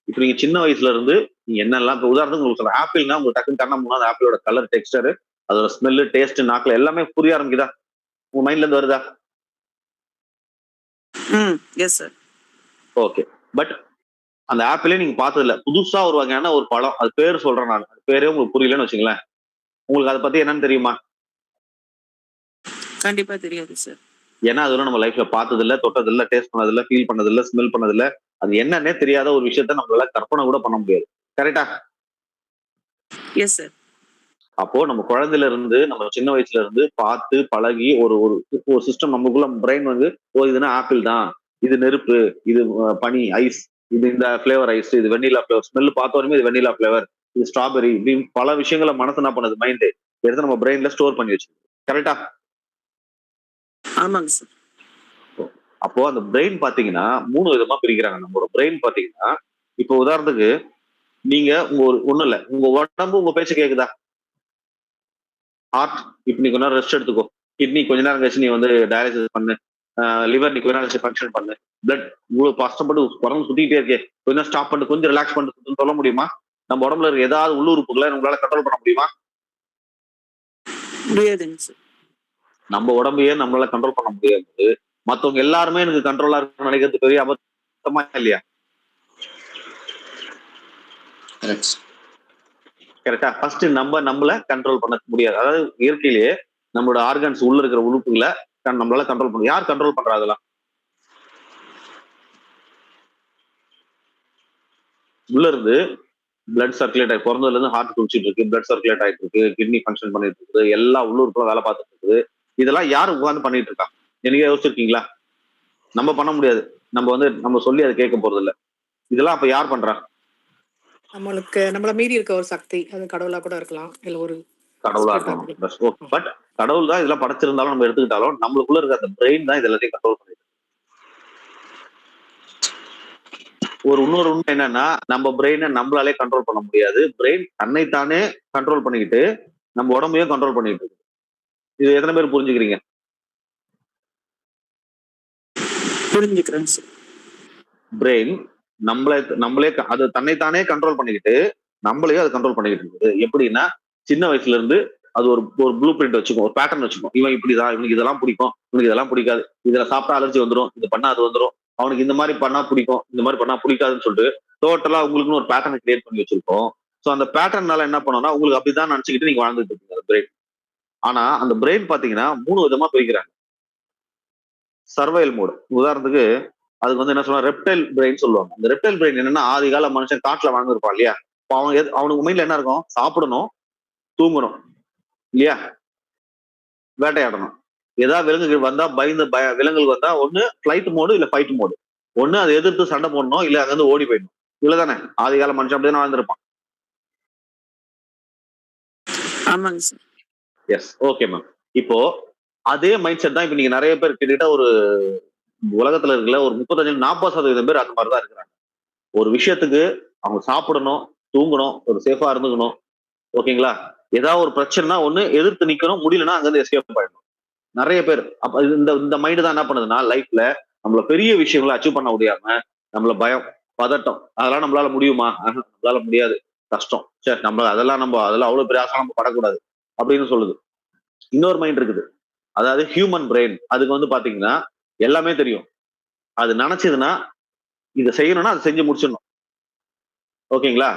[SPEAKER 1] இப்ப நீங்க சின்ன வயசுல இருந்து நீங்க என்னெல்லாம், இப்ப உதாரணத்துக்கு உங்களுக்கு சொல்ற ஆப்பிள்னா உங்களுக்கு டக்குன்னு கண்ண முன்னா அந்த ஆப்பிளோட கலர், டெக்ஸ்டர், அதோட ஸ்மெல்லு, டேஸ்ட், நாக்குல எல்லாமே புரிய ஆரம்பிக்குதா? உங்க மைண்ட்ல இருந்து வருதா?
[SPEAKER 2] Yes sir.
[SPEAKER 1] ஓகே. பட் அந்த ஆப்பிளே நீங்க பார்த்தது இல்ல. புதுசா ஒரு வகையான ஒரு பழம். அது பேர் சொல்றேன் நான். அது பேரே உங்களுக்கு புரியலன்னு வச்சுங்களேன். உங்களுக்கு அதை பத்தி என்னன்னு தெரியுமா?
[SPEAKER 2] கண்டிப்பா தெரியாது சார்.
[SPEAKER 1] ஏன்னா அதெல்லாம் நம்ம லைஃப்ல பார்த்தது இல்ல, தொட்டது இல்ல, டேஸ்ட் பண்ணது இல்ல, ஃபீல் பண்ணது இல்ல, ஸ்மெல் பண்ணது இல்ல. அது என்னன்னே தெரியாத ஒரு விஷயத்த நம்மளால கற்பனை கூட பண்ண முடியாது. கரெக்டா?
[SPEAKER 2] Yes sir.
[SPEAKER 1] அப்போ நம்ம குழந்தையில இருந்து நம்ம சின்ன வயசுல இருந்து பார்த்து பழகி ஒரு ஒரு ஒரு சிஸ்டம் நமக்குள்ள பிரெயின் வந்து ஓ இதுனா ஆப்பிள் தான், இது நெருப்பு, இது பனி ஐஸ், இது இந்த ஃபிளேவர் ஐஸ், இது வெண்ணிலா ஃபிளேவர், ஸ்மெல் பார்த்த உடனே இது வெண்ணிலா ஃபிளேவர், இது ஸ்ட்ராபெரி, இப்படின்னு பல விஷயங்களை மனசு என்ன பண்ணுது மைண்ட் எடுத்து நம்ம பிரெயின்ல ஸ்டோர் பண்ணி வச்சு. கரெக்டா?
[SPEAKER 2] ஆமாங்க சார்.
[SPEAKER 1] அப்போ அந்த பிரெயின் பாத்தீங்கன்னா 3 விதமா பிரிக்கிறாங்க. நம்மளோட பிரெயின் பாத்தீங்கன்னா இப்போ உதாரணத்துக்கு நீங்க உங்க ஒரு ஒண்ணும் இல்ல, உங்க உடம்பு உங்க பேச்ச கேக்குதா? ஹார்ட் இப்ப நீ கொஞ்ச நேரம் ரெஸ்ட் எடுத்துக்கோ, கிட்னி கொஞ்ச நேரம் கழிச்சு நீ வந்து டயாலிசிஸ் பண்ணு, லிவர் நீ கொஞ்ச நேரம் கழிச்சு ஃபங்க்ஷன் பண்ணு, பிளட் இவ்வளவு கஷ்டப்பட்டு உடம்பு சுத்திக்கிட்டே இருக்கே, கொஞ்சம் ஸ்டாப் பண்ணிட்டு கொஞ்சம் ரிலாக்ஸ் பண்ணிட்டு சொல்ல முடியுமா? நம்ம உடம்புல இருக்க ஏதாவது உள்ளுறுப்புகளை நம்மளால கண்ட்ரோல் பண்ண முடியுமா?
[SPEAKER 2] முடியாதுங்க சார்.
[SPEAKER 1] நம்ம உடம்பையே நம்மளால கண்ட்ரோல் பண்ண முடியாது. மத்தவங்க எல்லாருமே எனக்கு கண்ட்ரோலா இருக்குன்னு நினைக்கிறது பெரிய அபத்தமா இல்லையா? கரெக்டா? ஃபர்ஸ்ட் நம்ம நம்மள கண்ட்ரோல் பண்ண முடியாது. அதாவது இயற்கையிலேயே நம்மளோட ஆர்கன்ஸ் உள்ள இருக்கிற உறுப்புகளை நம்மளால கண்ட்ரோல் பண்ண. யார் கண்ட்ரோல் பண்றா அதெல்லாம்? உள்ள இருந்து பிளட் சர்க்குலேட் ஆகி பிறந்ததுல இருந்து ஹார்ட் துடிச்சிட்டு இருக்கு, பிளட் சர்க்குலேட் ஆயிட்டு இருக்கு, கிட்னி ஃபங்க்ஷன் பண்ணிட்டு இருக்குது, எல்லா உள்ளுறுப்புகளும் வேலை பார்த்துட்டு இருக்குது. இதெல்லாம் யார் உட்கார்ந்து பண்ணிட்டு இருக்கா? என்னைக்கே யோசிச்சிருக்கீங்களா? நம்ம பண்ண முடியாது. நம்ம வந்து நம்ம சொல்லி அதை கேட்க போறது இல்ல. இதெல்லாம் அப்ப யார் பண்றா?
[SPEAKER 4] நம்மளுக்கு நம்மள மீறி இருக்க ஒரு சக்தி, அது கடவுளா கூட இருக்கலாம், இல்ல ஒரு
[SPEAKER 1] கடவுளா
[SPEAKER 4] ஸ்பிரிட்டா
[SPEAKER 1] இருக்கணும்.
[SPEAKER 4] இருக்கலாம்.
[SPEAKER 1] பட் கடவுள் தான் இதெல்லாம் படைச்சிருந்தாலும் நம்ம எடுத்துக்கிட்டாலும் நம்மளுக்குள்ள இருக்க அந்த பிரெயின் தான் இது எல்லாத்தையும் கண்ட்ரோல் பண்ணிட்டு. ஒரு இன்னொரு உண்மை என்னன்னா, நம்ம பிரெயினை நம்மளாலே கண்ட்ரோல் பண்ண முடியாது. பிரெயின் தன்னைத்தானே கண்ட்ரோல் பண்ணிக்கிட்டு நம்ம உடம்பையும் கண்ட்ரோல் பண்ணிட்டு இருக்கு. இது எத்தனை பேர் புரிஞ்சுக்கிறீங்க?
[SPEAKER 2] புரிஞ்சுக்கிறேன் சார்.
[SPEAKER 1] பிரெயின் நம்மளே அது தன்னைத்தானே கண்ட்ரோல் பண்ணிக்கிட்டு நம்மளையும் அது கண்ட்ரோல் பண்ணிக்கிட்டு இருக்குது. எப்படின்னா சின்ன வயசுல இருந்து அது ஒரு ஒரு ப்ளூ பிரிண்ட் வச்சுக்கும், ஒரு பேட்டர்ன் வச்சுக்கும். இவன் இப்படிதான், இவனுக்கு இதெல்லாம் பிடிக்கும், இவனுக்கு இதெல்லாம் பிடிக்காது, இதுல சாப்பிட்டா அலர்ஜி வந்துடும், இது பண்ணா அது வந்துடும், அவனுக்கு இந்த மாதிரி பண்ணா பிடிக்கும், இந்த மாதிரி பண்ணா பிடிக்காதுன்னு சொல்லிட்டு டோட்டலா உங்களுக்குன்னு ஒரு பேட்டர்னை கிரியேட் பண்ணி வச்சிருக்கோம். ஸோ அந்த பேட்டர்னால என்ன பண்ணோம்னா உங்களுக்கு அப்படிதான் நினைச்சுக்கிட்டு நீங்க வாழ்ந்துட்டு இருக்கீங்க அந்த பிரெயின். ஆனா அந்த பிரெயின் பாத்தீங்கன்னா 3 விதமா பிரிக்கிறாங்க. சர்வைவல் மோடு உதாரணத்துக்கு அதுக்கு வந்து என்ன சொல்லுவாங்க, ரெப்டைல் பிரெயின் சொல்லுவாங்க. அந்த ரெப்டைல் பிரெயின் என்னன்னா ஆதி கால மனுஷன் காட்டுல வாழ்ந்துருப்பான் இல்லையா? இப்போ அவனுக்கு மைண்ட்ல என்ன இருக்கும்? சாப்பிடணும், தூங்கணும் இல்லையா, வேட்டையாடணும். ஏதாவது விலங்குகள் வந்தா விலங்குகள் வந்தா ஒண்ணு ஃபிளைட் மோடு இல்ல ஃபைட் மோடு. ஒண்ணு அதை எதிர்த்து சண்டை போடணும், இல்ல அங்க இருந்து ஓடி போயிடணும். இவ்வளவுதானே ஆதி கால மனுஷன் அப்படிதான் வாழ்ந்திருப்பான்.
[SPEAKER 2] ஆமாங்க சார்.
[SPEAKER 1] S, okay ma'am. இப்போ அதே மைண்ட் செட் தான் இப்ப நீங்க நிறைய பேர் கிட்ட ஒரு உலகத்துல இருக்கல ஒரு 35-40% பேர் அந்த மாதிரிதான் இருக்கிறாங்க. ஒரு விஷயத்துக்கு அவங்க சாப்பிடணும், தூங்கணும், ஒரு சேஃபா இருந்துக்கணும், ஓகேங்களா? ஏதாவது ஒரு பிரச்சனைனா ஒண்ணு எதிர்த்து நிக்கணும், முடியலன்னா அங்க இருந்து எஸ்கேப் ஆயிடணும். நிறைய பேர் அப்ப இந்த இந்த மைண்ட் தான் என்ன பண்ணுதுன்னா லைஃப்ல நம்மள பெரிய விஷயங்களை அச்சீவ் பண்ண முடியாம நம்மள பயம், பதட்டம், அதெல்லாம் நம்மளால முடியுமா? நம்மளால முடியாது, கஷ்டம், சரி நம்ம அதெல்லாம் அவ்வளவு பெரிய ஆசை நம்ம படக்கூடாது அப்படின்னு சொல்லுது. இன்னொரு மைண்ட் இருக்குது, அதாவது ஹியூமன் பிரெயின். அதுக்கு வந்து பாத்தீங்கன்னா எல்லாமே தெரியும். அது நினைச்சதுன்னா இதை செய்யணும்னா அதை செஞ்சு முடிச்சிடணும், ஓகேங்களா?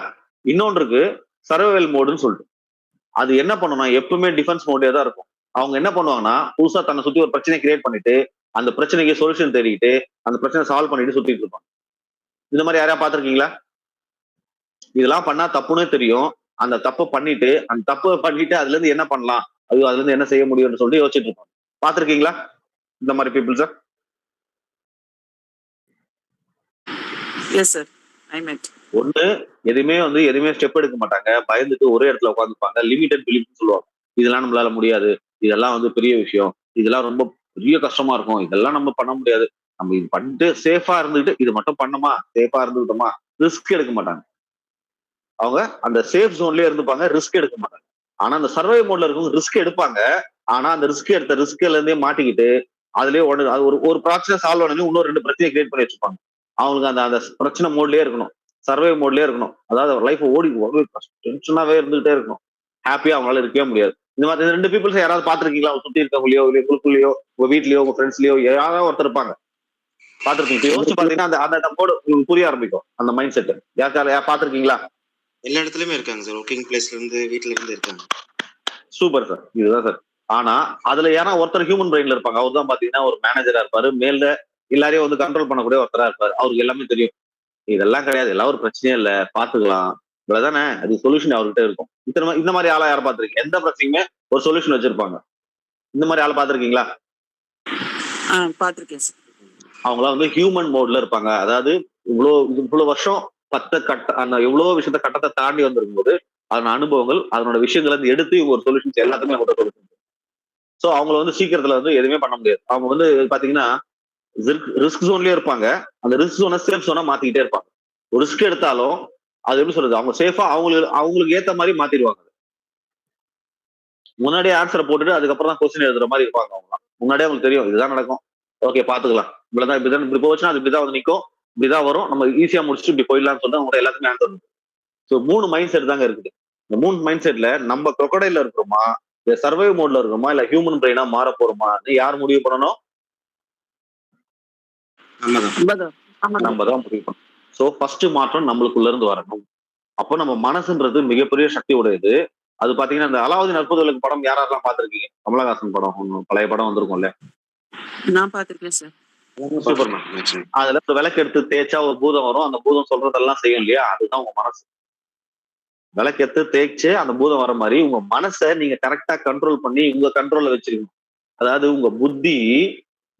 [SPEAKER 1] இன்னொன்று இருக்கு சர்வைவல் மோடுன்னு சொல்லிட்டு. அது என்ன பண்ணணும்னா எப்பவுமே டிஃபென்ஸ் மோடே தான் இருக்கும். அவங்க என்ன பண்ணுவாங்கன்னா புதுசா தன்னை சுத்தி ஒரு பிரச்சனை கிரியேட் பண்ணிட்டு அந்த பிரச்சனைக்கு சொல்யூஷன் தேடிக்கிட்டு அந்த பிரச்சனை சால்வ் பண்ணிட்டு சுத்திட்டு இருப்பாங்க. இந்த மாதிரி யாரையா பாத்திருக்கீங்களா? இதெல்லாம் பண்ணா தப்புன்னு தெரியும், அந்த தப்பை பண்ணிட்டு அதுல இருந்து என்ன பண்ணலாம், ஐயோ அதுல இருந்து என்ன செய்ய முடியும்னு சொல்லிட்டு யோசிச்சுட்டு இருப்பாங்க. பாத்திருக்கீங்களா இந்த மாதிரி பீப்புள்ஸ்?
[SPEAKER 2] எஸ் சார், ஐ மெட்.
[SPEAKER 1] ஒண்ணு எதுவுமே ஸ்டெப் எடுக்க மாட்டாங்க, பயந்துட்டு ஒரே இடத்துல உட்காந்துப்பாங்க, லிமிடெட் பிலீஃப்னு சொல்லுவாங்க. இதெல்லாம் நம்மளால முடியாது, இதெல்லாம் வந்து பெரிய விஷயம், இதெல்லாம் ரொம்ப பெரிய கஷ்டமா இருக்கும், இதெல்லாம் நம்ம பண்ண முடியாது, நம்ம இது பண்ணிட்டு சேஃபா இருந்துட்டு இது மட்டும் பண்ணோமா, சேஃபா இருந்துட்டோமா, ரிஸ்க் எடுக்க மாட்டாங்க. அவங்க அந்த சேஃப் ஜோன்லயே இருந்துப்பாங்க, ரிஸ்க் எடுக்க மாட்டாங்க. ஆனா அந்த சர்வை மோட்ல இருக்கவங்க ரிஸ்க் எடுப்பாங்க. ஆனா அந்த ரிஸ்க்ல இருந்தே மாட்டிக்கிட்டு அதுலயே அது ஒரு பிரச்சனை சால்வ் ஆனது இன்னொரு 2 பிரச்சனையை கிரியேட் பண்ணி வச்சிருப்பாங்க. அவங்களுக்கு அந்த அந்த பிரச்சனை மோட்லயே இருக்கணும், சர்வை மோட்லயே இருக்கணும். அதாவது லைஃப் ஓடி டென்ஷனாவே இருந்துகிட்டே இருக்கணும், ஹாப்பியா அவங்களால இருக்கவே முடியாது. இந்த மாதிரி 2 பீப்புள்ஸ் யாராவது பாத்துருக்கீங்களா? சுத்தி இருக்கவங்களையோ, இல்ல உங்களுக்குள்ளயோ, உங்க வீட்லயோ, உங்க ஃப்ரெண்ட்ஸ்லயோ யாராவது ஒருத்தர் இருப்பாங்க. பாத்துருக்கீங்க. யோசிச்சு பாத்தீங்கன்னா அந்த கோடு உங்களுக்கு புரிய ஆரம்பிக்கும் அந்த மைண்ட் செட். யாருக்கால பாத்துருக்கீங்களா?
[SPEAKER 3] எல்லா இடத்துலயுமே இருக்காங்க சார். ஒர்க்கிங் பிளேஸ்ல இருந்து வீட்ல இருந்து இருக்காங்க.
[SPEAKER 1] Super sir. இதுதான் சார். ஆனா அதுல ஏன்னா ஒருத்தர் ஹியூமன் பிரெயின்ல இருப்பாங்க. அவர் தான் பாத்தீங்கன்னா ஒரு மேனேஜரா இருப்பாரு. மேல எல்லாரையும் வந்து கண்ட்ரோல் பண்ணக்கூடிய ஒருத்தரா இருப்பாரு. அவருக்கு எல்லாமே தெரியும். இதெல்லாம் கிடையாது. எல்லாம் ஒரு பிரச்சனையே இல்ல. பாத்துக்கலாம். இவ்வளவுதானே. அது சொல்யூஷன் அவர்கிட்ட இருக்கும். இந்த மாதிரி ஆளா யாரை பாத்துருக்கீங்க? எந்த பிரச்சனையுமே ஒரு சொல்யூஷன் வச்சிருப்பாங்க. இந்த மாதிரி ஆளை பாத்துருக்கீங்களா?
[SPEAKER 2] பாத்திருக்கேன் சார்.
[SPEAKER 1] அவங்களாம் வந்து ஹியூமன் மோட்ல இருப்பாங்க. அதாவது இவ்வளவு வருஷம் அந்த எவ்வளவு விஷயத்த கட்டத்தை தாண்டி வந்திருக்கும் போது அதனோட அனுபவங்கள் அதனோட விஷயங்களை வந்து எடுத்து இவங்க ஒரு சொல்யூஷன்ஸ் எல்லாத்துக்குமே அவங்க சொல்யூஷன். ஸோ அவங்கள வந்து சீக்கிரத்துல வந்து எதுவுமே பண்ண முடியாது. அவங்க வந்து பாத்தீங்கன்னா ரிஸ்க் ஜோன்லயே இருப்பாங்க. அந்த ரிஸ்க் ஜோனை சேஃப் ஜோனா மாத்திக்கிட்டே இருப்பாங்க. ஒரு ரிஸ்க் எடுத்தாலும் அது எப்படி சொல்றது, அவங்க சேஃபா அவங்களுக்கு ஏத்த மாதிரி மாத்திடுவாங்க. முன்னாடியே ஆன்சரை போட்டுட்டு அதுக்கப்புறம் தான் கொஸ்டின் எழுதுற மாதிரி இருப்பாங்க. அவங்க முன்னாடியே அவங்களுக்கு தெரியும் இதுதான் நடக்கும், ஓகே பாத்துக்கலாம், இவ்வளவுதான், இப்படிதான், இப்படி போச்சுன்னா அது இப்படிதான் வந்து நிற்கும், இப்படிதான் வரும், நம்ம ஈஸியா முடிச்சுட்டு இப்படி போயிடலாம்னு சொல்லிட்டு அவங்க எல்லாத்துக்குமே ஆன்சர் இருக்கு. ஸோ 3 மைண்ட் செட் தாங்க இருக்குது. இந்த 3 மைண்ட் செட்ல நம்ம crocodile இருக்கிறோமா, இல்ல சர்வைவ் மோட்ல இருக்கிறோமா, இல்ல ஹியூமன் பிரெயினா மாற போறோமா, யார் முடிவு பண்ணணும்? நம்ம தான் முடிவு பண்ணணும். ஸோ ஃபர்ஸ்ட் மாற்றம் நம்மளுக்குள்ள இருந்து வரணும். அப்போ நம்ம மனசுன்றது மிகப்பெரிய சக்தி உடையது. அது பாத்தீங்கன்னா இந்த அலாவுதீன் அற்புத விளக்கு படம் யாரெல்லாம் பாத்திருக்கீங்க? கமலஹாசன் படம், பழைய படம் வந்திருக்கும்ல.
[SPEAKER 2] நான் பாத்திருக்கேன் சார்.
[SPEAKER 1] சூப்பர். அதுல விளக்கு எடுத்து தேய்ச்சா ஒரு பூதம் வரும். அந்த பூதம் சொல்றதெல்லாம் செய்யும் இல்லையா? அதுதான் உங்க மனசு. விளக்கு எடுத்து தேய்ச்சு அந்த பூதம் வர மாதிரி உங்க மனசை நீங்க கரெக்டா கண்ட்ரோல் பண்ணி உங்க கண்ட்ரோல்ல வச்சிருக்கணும். அதாவது உங்க புத்தி,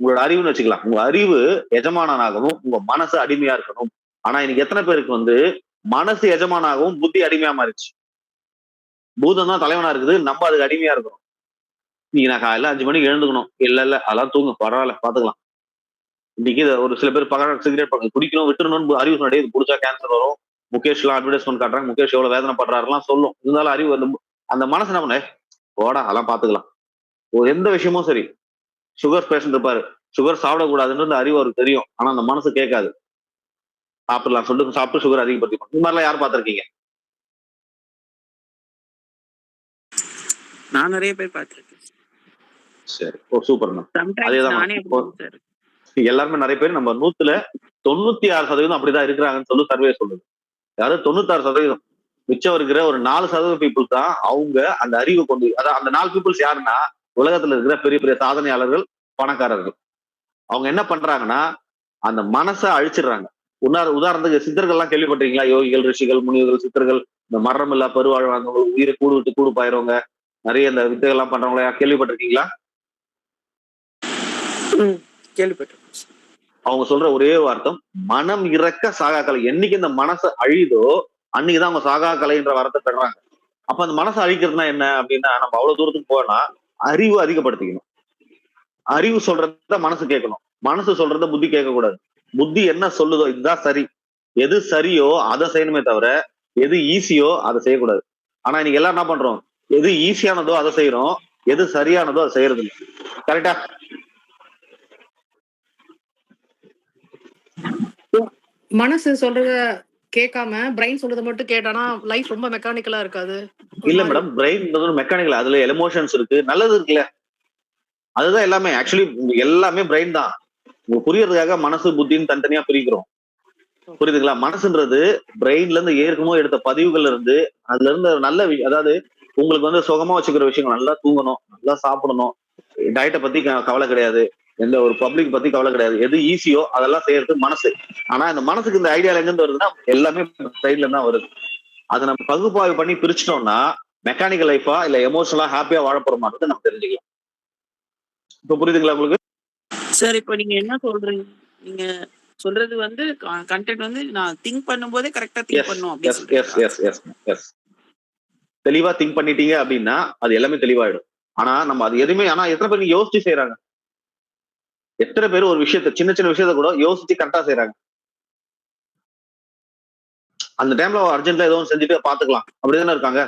[SPEAKER 1] உங்களோட அறிவுன்னு வச்சுக்கலாம். உங்க அறிவு எஜமானனாகவும் உங்க மனசு அடிமையா இருக்கணும். ஆனா இன்னைக்கு எத்தனை பேருக்கு வந்து மனசு எஜமானாகவும் புத்தி அடிமையா மாறிடுச்சு. பூதம் தான் தலைவனா இருக்குது, நம்ம அதுக்கு அடிமையா இருக்கிறோம். நீங்க நான் காலையில 5 மணிக்கு எழுந்துக்கணும், இல்ல அதெல்லாம் தூங்க பரவாயில்ல பாத்துக்கலாம். இன்னைக்கு ஒரு சில பேர் சிகரெட் குடிக்கணும் விட்டுறணும்னு அறிவு சொன்னே, இது குடிச்சா கேன்சர் வரும், முகேஷ் எல்லாம் அட்வர்டைஸ்மெண்ட் காட்டுறாங்க, முகேஷ் எவ்வளவு வேதனை பண்றாருலாம் சொல்லும். இருந்தாலும் அறிவு அந்த மனசு என்ன பண்ண, போடா அதெல்லாம் பாத்துக்கலாம். ஒரு எந்த விஷயமும் சரி, சுகர் பேஷண்ட் இருப்பாரு, சுகர் சாப்பிடக்கூடாதுன்னு அறிவு அவருக்கு தெரியும், ஆனா அந்த மனசு கேட்காது. சாப்பிடலாம் சொல்லிட்டு சாப்பிட்டு சுகர் அதிகப்படுத்தி. இந்த மாதிரிலாம் யார் பாத்திருக்கீங்க?
[SPEAKER 2] நான் நிறைய பேர் பாத்திருக்கேன்.
[SPEAKER 1] சரி, ஓ சூப்பர். அதேதான் எல்லாருமே நிறைய பேர் நம்ம 100% அப்படிதான் இருக்கிறாங்கன்னு சொல்லி சர்வே சொல்லுது. அதாவது 96% மிச்சம் இருக்கிற ஒரு 4% பீப்புள் தான் அவங்க அந்த அறிவை கொண்டு, அதாவது அந்த 4 பீப்புள்ஸ் யாருன்னா உலகத்துல இருக்கிற பெரிய பெரிய சாதனையாளர்கள், பணக்காரர்கள். அவங்க என்ன பண்றாங்கன்னா அந்த மனசை அழிச்சிடுறாங்க. உதாரணத்துக்கு சித்தர்கள் எல்லாம் கேள்விப்பட்டிருக்கீங்களா? யோகிகள், ரிஷிகள், முனிவர்கள், சித்தர்கள், இந்த மரணம் இல்லா பெருவாழ்வாங்க, உயிரை கூடு விட்டு கூடு பாயிரவங்க, நிறைய இந்த வித்தைகள் எல்லாம் பண்றவங்கள கேள்விப்பட்டிருக்கீங்களா?
[SPEAKER 2] கேள்விப்பட்டிருக்கேன்.
[SPEAKER 1] அவங்க சொல்ற ஒரே வார்த்தை, மனம் இறக்க சாகா கலை. என்னைக்கு இந்த மனசை அழிதோ அன்னைக்குதான் அவங்க சாகா கலைன்ற வார்த்தை பெறாங்க. அப்ப அந்த மனசை அழிக்கிறதுனா என்ன அப்படின்னா, நம்ம அவ்வளவு தூரத்துக்கு போனா அறிவு அதிகப்படுத்திக்கணும். அறிவு சொல்றத மனசு கேட்கணும், மனசு சொல்றத புத்தி கேட்கக்கூடாது. புத்தி என்ன சொல்லுதோ இதுதான் சரி, எது சரியோ அதை செய்யணுமே தவிர எது ஈஸியோ அதை செய்யக்கூடாது. ஆனா இன்னைக்கு எல்லாம் என்ன பண்றோம், எது ஈஸியானதோ அதை செய்யறோம், எது சரியானதோ அதை செய்யறது இல்லை. கரெக்டா?
[SPEAKER 4] மனசு சொல்றத கேட்காம பிரெயின் சொல்றத மட்டும் கேட்டானா லைஃப் ரொம்ப மெக்கானிக்கலா இருக்காது?
[SPEAKER 1] இல்ல மேடம், பிரெயின் மெக்கானிக்கல், அதுல எமோஷன்ஸ் இருக்கு, நல்லது இருக்குல்ல, அதுதான் எல்லாமே. ஆக்சுவலி எல்லாமே பிரெயின் தான். உங்களுக்கு புரியறதுக்காக மனசு புத்தின்னு தனித்தனியா பிரிக்கிறோம், புரியுதுங்களா? மனசுன்றது பிரெயின்ல இருந்து ஏற்கனவே எடுத்த பதிவுகள்ல இருந்து, அதுல இருந்து நல்ல அதாவது உங்களுக்கு வந்து சுகமா வச்சுக்கிற விஷயங்கள், நல்லா தூங்கணும், நல்லா சாப்பிடணும், டயட்டை பத்தி கவலை கிடையாது, எந்த ஒரு பப்ளிக் பத்தி கவலை கிடையாது, எது ஈஸியோ அதெல்லாம் செய்யறது மனசு. ஆனா இந்த மனசுக்கு இந்த ஐடியா எங்க இருந்து வருதுன்னா எல்லாமே பிரெயின்ல தான் வருது. அதை நம்ம பகுப்பாய்வு பண்ணி பிரிச்சிட்டோம்னா மெக்கானிக்கல் லைஃபா இல்ல எமோஷனலா ஹாப்பியா வாழ போறோமான்னு நம்ம தெரிஞ்சுக்கலாம். இப்ப புரியுதுங்களா உங்களுக்கு?
[SPEAKER 2] சார் இப்போ நீங்க என்ன சொல்றீங்க? நீங்க சொல்றது வந்து கண்டென்ட் வந்து நான் திங்க் பண்ணும்போதே கரெக்டா திங்க் பண்ணனும் அப்படி சொல்றீங்க.
[SPEAKER 1] தெளிவா திங்க் பண்ணிட்டீங்க அப்படின்னா அது எல்லாமே தெளிவாயிடும். ஆனா நம்ம அது எதுவுமே, ஆனா எத்தனை பேர் யோசிச்சு செய்யறாங்க? எத்தனை பேர் ஒரு விஷயத்த, சின்ன சின்ன விஷயத்த கூட யோசிச்சு கரெக்டா செய்யறாங்க? அந்த டைம்ல அர்ஜென்ட்ல ஏதோ செஞ்சுட்டு பாத்துக்கலாம் அப்படிதானே இருக்காங்க.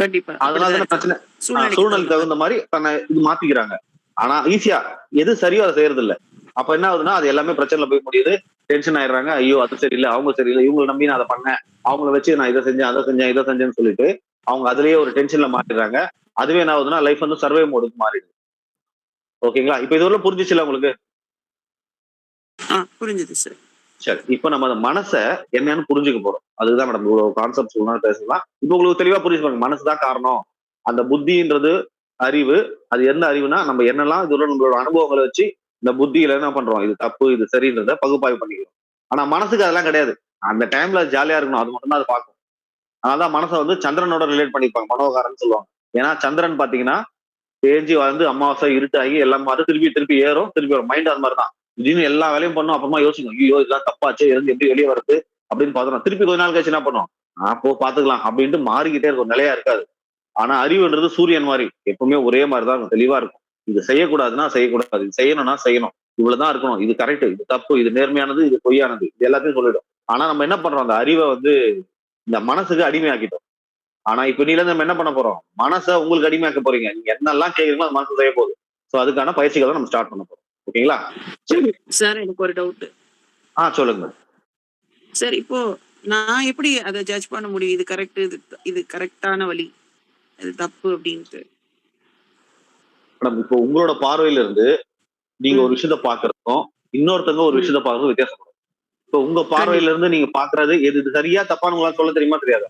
[SPEAKER 2] கண்டிப்பா.
[SPEAKER 1] அதனாலதான் பிரச்சனை. சூழ்நிலை தகுந்த மாதிரி தன்னை இது மாத்திக்கிறாங்க. ஆனா ஈஸியா எது சரியோ அதை செய்யறது இல்ல. அப்ப என்ன ஆகுதுன்னா அது எல்லாமே பிரச்சனைல போய் முடியுது, டென்ஷன் ஆயிடுறாங்க. ஐயோ அது சரியில்லை, அவங்க சரியில்லை, இவங்களை நம்பி நான் அதை பண்ணேன், அவங்கள வச்சு நான் இதை செஞ்சேன் அதை செஞ்சேன் இதை செஞ்சேன்னு சொல்லிட்டு அவங்க அதுலயே ஒரு டென்ஷன்ல மாட்டிடுறாங்க. அதுவே என்ன ஆகுதுன்னா லைஃப் வந்து சர்வே மோடுக்கு மாறிடுது. ஓகேங்களா? இப்ப இதுவரை புரிஞ்சிச்சுல உங்களுக்கு?
[SPEAKER 2] புரிஞ்சுது சார்.
[SPEAKER 1] சரி, இப்ப நம்ம அந்த மனச என்னன்னு புரிஞ்சுக்க போறோம். அதுதான் மேடம் இவ்வளவு கான்செப்ட் பேசலாம். இப்ப உங்களுக்கு தெளிவா புரிஞ்சுப்பாங்க. மனசுதான் காரணம். அந்த புத்தின்றது அறிவு. அது என்ன அறிவுனா நம்ம என்னெல்லாம் இதுவரை நம்மளோட அனுபவங்களை வச்சு இந்த புத்தியில என்ன பண்றோம், இது தப்பு இது சரின்றத பகுப்பாய்வு பண்ணிக்கிறோம். ஆனா மனசுக்கு அதெல்லாம் கிடையாது. அந்த டைம்ல ஜாலியா இருக்கணும், அது மட்டும் தான் அது பார்க்கும். அதனாலதான் மனசை வந்து சந்திரனோட ரிலேட் பண்ணிப்பாங்க, மனோகாரன்னு சொல்லுவாங்க. ஏன்னா சந்திரன் பாத்தீங்கன்னா தேஞ்சி வந்து அமாவாசை இருட்டாகி எல்லாம் மாதிரி திருப்பி திருப்பி ஏறும், திருப்பி வரும். மைண்ட் அது மாதிரி தான். திடீர்னு எல்லா வேலையும் பண்ணும், அப்புறமா யோசிக்கும், ஐயோ இதெல்லாம் தப்பாச்சு, இருந்து எப்படி வெளியே வருது அப்படின்னு பாத்துறோம். திருப்பி கொஞ்ச நாள் கழிச்சு என்ன பண்ணும், அப்போ பாத்துக்கலாம் அப்படின்ட்டு மாறிக்கிட்டே இருக்கும், நிலையா இருக்காது. ஆனா அறிவுன்றது சூரியன் மாதிரி எப்பவுமே ஒரே மாதிரிதான் இருக்கும், தெளிவா இருக்கும். இது செய்யக்கூடாதுன்னா செய்யக்கூடாது, இது செய்யணும்னா செய்யணும், இவ்வளவுதான் இருக்கணும், இது கரெக்ட், இது தப்பு, இது நேர்மையானது, இது பொய்யானது, இது எல்லாத்தையும் சொல்லிடும். ஆனா நம்ம என்ன பண்றோம், அந்த அறிவை வந்து இந்த மனசுக்கு அடிமையாக்கிட்டோம். ஆனா இப்ப நீல நம்ம என்ன பண்ண போறோம், மனசை உங்களுக்கு அடிமையாக்க போறீங்க. நீங்க என்னெல்லாம் கேக்குறீங்களோ அது மனசு செய்ய போகுது. சோ அதுக்கான பயிற்சிகளை நம்ம ஸ்டார்ட் பண்ண போறோம். ஓகேங்களா?
[SPEAKER 2] சார் எனக்கு ஒரு டவுட்.
[SPEAKER 1] சொல்லுங்க.
[SPEAKER 2] சார் இப்போ நான் எப்படி அதை ஜட்ஜ் பண்ண முடியும், இது கரெக்ட், இது கரெக்டான வழி, இது தப்பு அப்படின்ட்டு?
[SPEAKER 1] மேடம் இப்போ உங்களோட பார்வையில இருந்து நீங்க ஒரு விஷயத்த பாக்குறதும் இன்னொருத்தவங்க ஒரு விஷயத்த பாக்குறதும் வித்தியாசப்படும். இப்போ உங்க பார்வையில இருந்து நீங்க பாக்குறது எது இது சரியா தப்பான்னு உங்களால சொல்ல தெரியுமா தெரியாதா?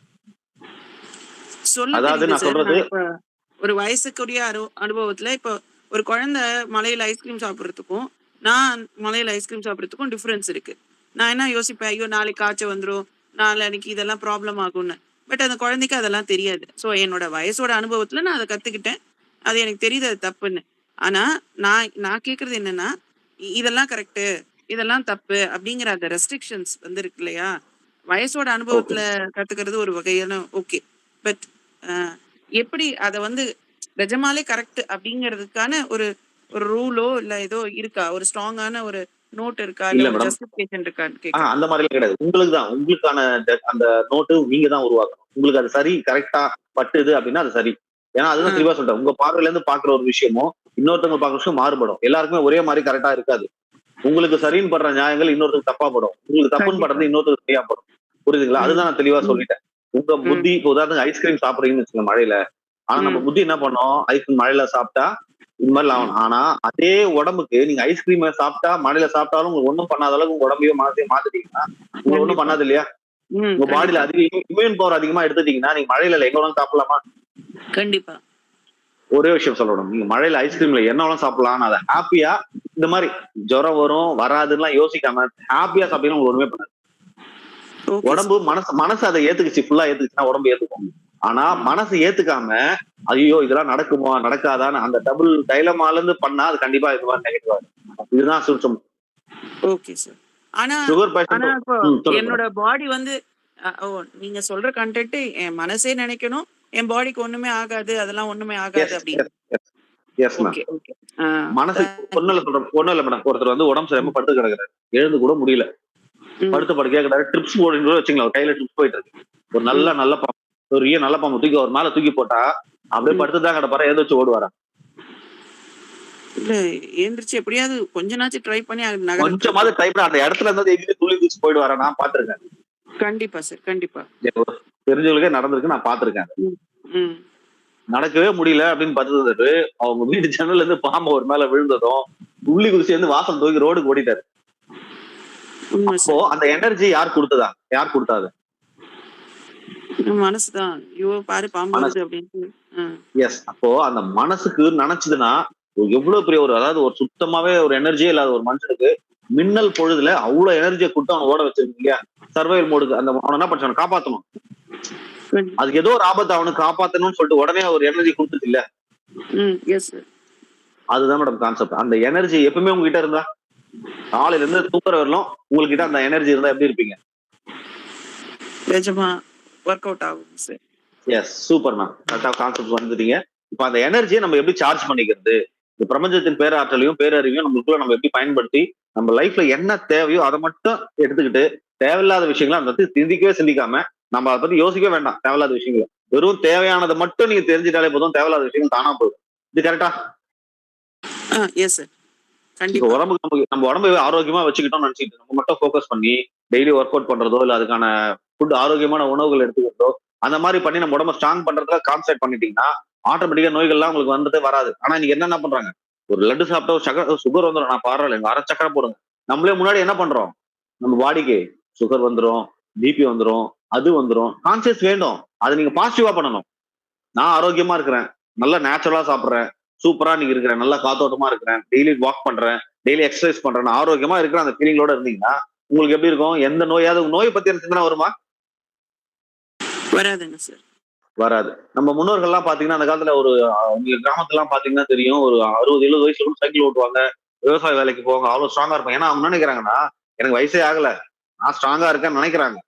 [SPEAKER 2] சொல்ல
[SPEAKER 1] அதாவது
[SPEAKER 2] தெரியுது
[SPEAKER 1] நான்
[SPEAKER 2] சார்.
[SPEAKER 1] சொல்றது
[SPEAKER 2] நான் இப்ப ஒரு வயசுக்குரிய அனுபவத்துல இப்போ ஒரு குழந்தை மலையில ஐஸ்கிரீம் சாப்பிட்றதுக்கும் நான் மலையில ஐஸ்கிரீம் சாப்பிட்றதுக்கும் டிஃபரன்ஸ் இருக்கு. நான் என்ன யோசிப்பேன், ஐயோ நாளைக்கு காய்ச்சல் வந்துடும், நாளைக்கு இதெல்லாம் ப்ராப்ளம் ஆகும்னு. பட் அந்த குழந்தைக்கு அதெல்லாம் தெரியாது. ஸோ என்னோட வயசோட அனுபவத்துல நான் அதை கத்துக்கிட்டேன், அது எனக்கு தெரியுது அது தப்புன்னு. ஆனா நான் நான் கேக்குறது என்னன்னா, இதெல்லாம் கரெக்டு, இதெல்லாம் தப்பு அப்படிங்கிற அந்த ரெஸ்ட்ரிக்ஷன்ஸ் வந்து இருக்கு இல்லையா? வயசோட
[SPEAKER 1] ஓகே.
[SPEAKER 2] அனுபவத்துல கத்துக்கிறது ஒரு வகையான ஓகே. பட் எப்படி அதை வந்து நிஜமாலே கரெக்ட் அப்படிங்கிறதுக்கான ஒரு ஒரு ரூலோ இல்ல ஏதோ இருக்கா, ஒரு ஸ்ட்ராங்கான ஒரு நோட் இருக்கா, இல்ல
[SPEAKER 1] இல்ல
[SPEAKER 2] ஒரு
[SPEAKER 1] மேடம்,
[SPEAKER 2] ஜஸ்டிபிகேஷன் இருக்கான்னு கேக்குறேன்.
[SPEAKER 1] அந்த மாதிரி எல்லாம் கிடையாது. உங்களுக்கு தான் உங்களுக்கான அந்த நோட்டு நீங்க தான் உருவாக்கணும். உங்களுக்கு அது சரி கரெக்டா பட்டுது அப்படின்னா அது சரி. ஏன்னா அதுதான் தெளிவா சொல்றேன். உங்க பார்வையில இருந்து பாக்குற ஒரு விஷயமும் இன்னொருத்தவங்க பாக்குற விஷயம் மாறுபடும். எல்லாருக்குமே ஒரே மாதிரி கரெக்டா இருக்காது. உங்களுக்கு சரின்னு படுற நியாயங்கள் இன்னொருத்தருக்கு தப்பா படும், உங்களுக்கு தப்புன்னு
[SPEAKER 2] கண்டிப்பா.
[SPEAKER 1] படுறது இன்னொருத்தருக்கு சரியா படும். புரியுதுங்களா? அதுதான் நான் தெளிவா
[SPEAKER 2] ம்,
[SPEAKER 1] சொல்லிட்டேன். உங்க
[SPEAKER 2] ம்,
[SPEAKER 1] புத்தி இப்போ உதாரணத்துக்கு ஐஸ்கிரீம் சாப்பிடுறீங்கன்னு வச்சுக்கோங்க மழையில. ஆனா நம்ம
[SPEAKER 2] ம்.
[SPEAKER 1] புத்தி என்ன பண்ணோம், ஐஸ்கிரீம் மழையில சாப்பிட்டா இது மாதிரி ஆகணும். ஆனா அதே உடம்புக்கு நீங்க ஐஸ்கிரீம் சாப்பிட்டா மழையில சாப்பிட்டாலும் உங்களுக்கு ஒண்ணும் பண்ணாத அளவுக்கு உங்க உடம்பையோ மனசையும் மாத்திட்டீங்கன்னா உங்களுக்கு ஒண்ணும்
[SPEAKER 2] கண்டிப்பா.
[SPEAKER 1] பண்ணாது இல்லையா? உங்க பாடியில
[SPEAKER 2] கண்டிப்பா.
[SPEAKER 1] அதிக இம்யூன் பவர் அதிகமா எடுத்துட்டீங்கன்னா நீங்க மழையில எங்க வேணாலும் சாப்பிடலாமா?
[SPEAKER 2] கண்டிப்பா.
[SPEAKER 1] ஒரே விஷயம் சொல்லணும், நீங்க மழையில ஐஸ்கிரீம்ல என்ன வேணாலும் சாப்பிடலாம். அதை ஹாப்பியா இந்த மாதிரி ஜுரம் வரும் வராதுன்னா யோசிக்காம ஹாப்பியா சாப்பிட்டீங்கன்னா உங்களுக்கு ஒண்ணுமே பண்ணாது.
[SPEAKER 2] ஓகே
[SPEAKER 1] உடம்பு மனசு அதை ஏத்துக்குச்சு, ஃபுல்லா ஏத்துக்குச்சுன்னா உடம்பு ஏத்துக்கும். ஆனா மனசு ஏத்துக்காம ஐயோ இதெல்லாம் நடக்குமா நடக்காதான்னு அந்த டபுள் டைலமால இருந்து பண்ணா அது கண்டிப்பா இது மாதிரி நெகட்டிவா இருக்கும். இதுதான் சுருக்கம்.
[SPEAKER 2] Okay sir. ஆனா
[SPEAKER 1] சுகர்
[SPEAKER 2] ஆனா
[SPEAKER 1] பேஷண்ட்.
[SPEAKER 2] இப்போ
[SPEAKER 1] சொல்லுங்க
[SPEAKER 2] என்னோட பாடி வந்து ஓ நீங்க சொல்ற கண்டென்ட் என் மனசே நினைக்கணும், என் பாடிக்கு ஒண்ணுமே ஆகாது, அதெல்லாம் ஒண்ணுமே ஆகாது
[SPEAKER 1] எஸ்
[SPEAKER 2] அப்படின்னு.
[SPEAKER 1] Yes yes ma'am.
[SPEAKER 2] Okay okay.
[SPEAKER 1] மனசு ஒண்ணும் இல்ல சொல்றேன், ஒண்ணும் இல்ல மேடம். ஒருத்தர் வந்து உடம்பு சரியாம படுத்து கிடக்குறாரு, எழுந்து கூட முடியல, படுத்து படுக்கையா கிடக்கு, ட்ரிப்ஸ் போடுன்னு வச்சுங்களா, ஒரு கையில ட்ரிப்ஸ் போயிட்டு இருக்கு. ஒரு நல்ல பாம்பு, ஒரு நல்ல பாம்பு தூக்கி ஒரு மேல தூக்கி போட்டா அப்படியே படுத்துதான் கிடப்பாரு, எழுந்து வச்சு ஓடுவாரா?
[SPEAKER 2] இல்ல ஏந்திரிச்சு எப்படியாவது கொஞ்ச நாச்சும் ட்ரை பண்ணி
[SPEAKER 1] கொஞ்சமாவது ட்ரை பண்ண அந்த இடத்துல இருந்து எங்கேயும் துள்ளி குதிச்சு போயிடுவாரா? நான் பாத்துருக்கேன்.
[SPEAKER 2] கண்டிப்பா சார், கண்டிப்பா.
[SPEAKER 1] தெரிஞ்சவங்களுக்கே நடந்திருக்கு, நான் பாத்துருக்கேன்.
[SPEAKER 2] ம்.
[SPEAKER 1] நடக்கவே முடியல அப்படின்னு பார்த்தது அவங்க வீட்டு ஜன்னல்ல இருந்து பாம்பு ஒரு மேல விழுந்ததும் துள்ளி குதிச்சு வந்து வாசல் தூக்கி ரோடுக்கு ஓடிட்டாரு.
[SPEAKER 2] உண்மை
[SPEAKER 1] அப்போ
[SPEAKER 2] சார்.
[SPEAKER 1] அந்த எனர்ஜி யார் கொடுத்ததா? யார் கொடுத்தாது?
[SPEAKER 2] மனசுதான். ஐயோ பாரு பாம்பு
[SPEAKER 1] மனசு.
[SPEAKER 2] வருது அப்படின்ட்டு.
[SPEAKER 1] எஸ். அப்போ அந்த மனசுக்கு நினைச்சதுன்னா எவ்வளவு பெரிய ஒரு, அதாவது ஒரு சுத்தமாவே ஒரு எனர்ஜியே இல்லாத ஒரு மனுஷனுக்கு மின்னல் பொழுதுல அவ்வளவு எனர்ஜியை கொடுத்து அவனை ஓட வச்சிருக்கு இல்லையா? சர்வைவல் மோடுக்கு அந்த அவனை என்ன பண்ண காப்பாத்தணும். அதுக்கு ஏதோ ஒரு ஆபத்து அவனுக்கு காப்பாத்தணும்னு சொல்லிட்டு உடனே ஒரு எனர்ஜி கொடுத்துச்சு இல்ல?
[SPEAKER 2] Yes sir.
[SPEAKER 1] அதுதான் மேடம் கான்செப்ட். அந்த எனர்ஜி எப்பவுமே உங்ககிட்ட இருந்தா, காலையில இருந்து தூக்குற வரலும் உங்ககிட்ட அந்த எனர்ஜி இருந்தா எப்படி இருப்பீங்க?
[SPEAKER 2] நிஜமா ஒர்க் அவுட் ஆகும் சார்.
[SPEAKER 1] Yes, super ma'am. கரெக்டா கான்செப்ட் வந்துட்டீங்க. இப்ப அந்த எனர்ஜியை நம்ம எப்படி சார்ஜ் பண்ணிக்கிறது, இந்த பிரபஞ்சத்தின் பேராற்றலையும் பேரறிவையும் நம்மளுக்குள்ள நம்ம எப்படி பயன்படுத்தி நம்ம லைஃப்ல என்ன தேவையோ அதை மட்டும் எடுத்துக்கிட்டு தேவையில்லாத விஷயங்களை அந்த சிந்திக்கவே சிந்திக்காம நம்ம அதை பத்தி யோசிக்கவே வேண்டாம். தேவையில்லாத விஷயங்களை வெறும் தேவையானதை மட்டும் நீங்க தெரிஞ்சுட்டாலே போதும், தேவையில்லாத விஷயங்கள் தானா போதும். இது கரெக்டா?
[SPEAKER 2] Yes sir.
[SPEAKER 1] இப்ப
[SPEAKER 2] கண்டிப்பா.
[SPEAKER 1] உடம்புக்கு நம்ம உடம்பை ஆரோக்கியமா வச்சுக்கிட்டோம்னு நினைச்சிட்டு நம்ம மட்டும் ஃபோக்கஸ் பண்ணி டெய்லி ஒர்க் அவுட் பண்றதோ இல்ல அதுக்கான ஃபுட் ஆரோக்கியமான உணவுகள் எடுத்துக்கிறதோ அந்த மாதிரி பண்ணி நம்ம உடம்ப ஸ்ட்ராங் பண்றதுல கான்சென்ட்ரேட் பண்ணிட்டீங்கன்னா ஆட்டோமேட்டிக்கா நோய்கள்லாம் உங்களுக்கு வந்துட்டு வராது. ஆனா நீங்க என்ன பண்றாங்க, ஒரு லட்டு சாப்பிட்டா ஒரு சுகர் வந்துடும், நான் பாடுறேன் எங்க அரை சக்கரை போடுங்க. நம்மளே முன்னாடி என்ன பண்றோம், நம்ம பாடிக்கு சுகர் வந்துடும், பிபி வந்துடும், அது வந்துடும். கான்சியஸ் வேண்டும், அதை நீங்க பாசிட்டிவா பண்ணணும். நான் ஆரோக்கியமா இருக்கிறேன், நல்லா நேச்சுரலா சாப்பிடுறேன், சூப்பரா நீங்க இருக்கிறேன், நல்லா காத்தோட்டமா இருக்கிறேன், டெய்லி வாக் பண்றேன், டெய்லி எக்ஸசைஸ் பண்றேன், ஆரோக்கியமா இருக்கிற அந்த ஃபீலிங்கோட இருந்தீங்கன்னா உங்களுக்கு எப்படி இருக்கும்? எந்த நோயாவது நோயை பத்தி சிந்தனை வருமா?
[SPEAKER 2] வராதுங்க சார்.
[SPEAKER 1] வராது. நம்ம முன்னோர்கள்லாம் பாத்தீங்கன்னா அந்த காலத்துல ஒரு உங்க கிராமத்துலாம் பாத்தீங்கன்னா தெரியும், ஒரு 60-70 வயசுல கூட சைக்கிள் ஓட்டுவாங்க, விவசாய வேலைக்கு போவாங்க, அவ்வளவு ஸ்ட்ராங்கா இருப்பாங்க. ஏன்னா அவங்க என்ன நினைக்கிறாங்கன்னா, எனக்கு வயசே ஆகல, நான் ஸ்ட்ராங்கா இருக்கேன்னு நினைக்கிறாங்க.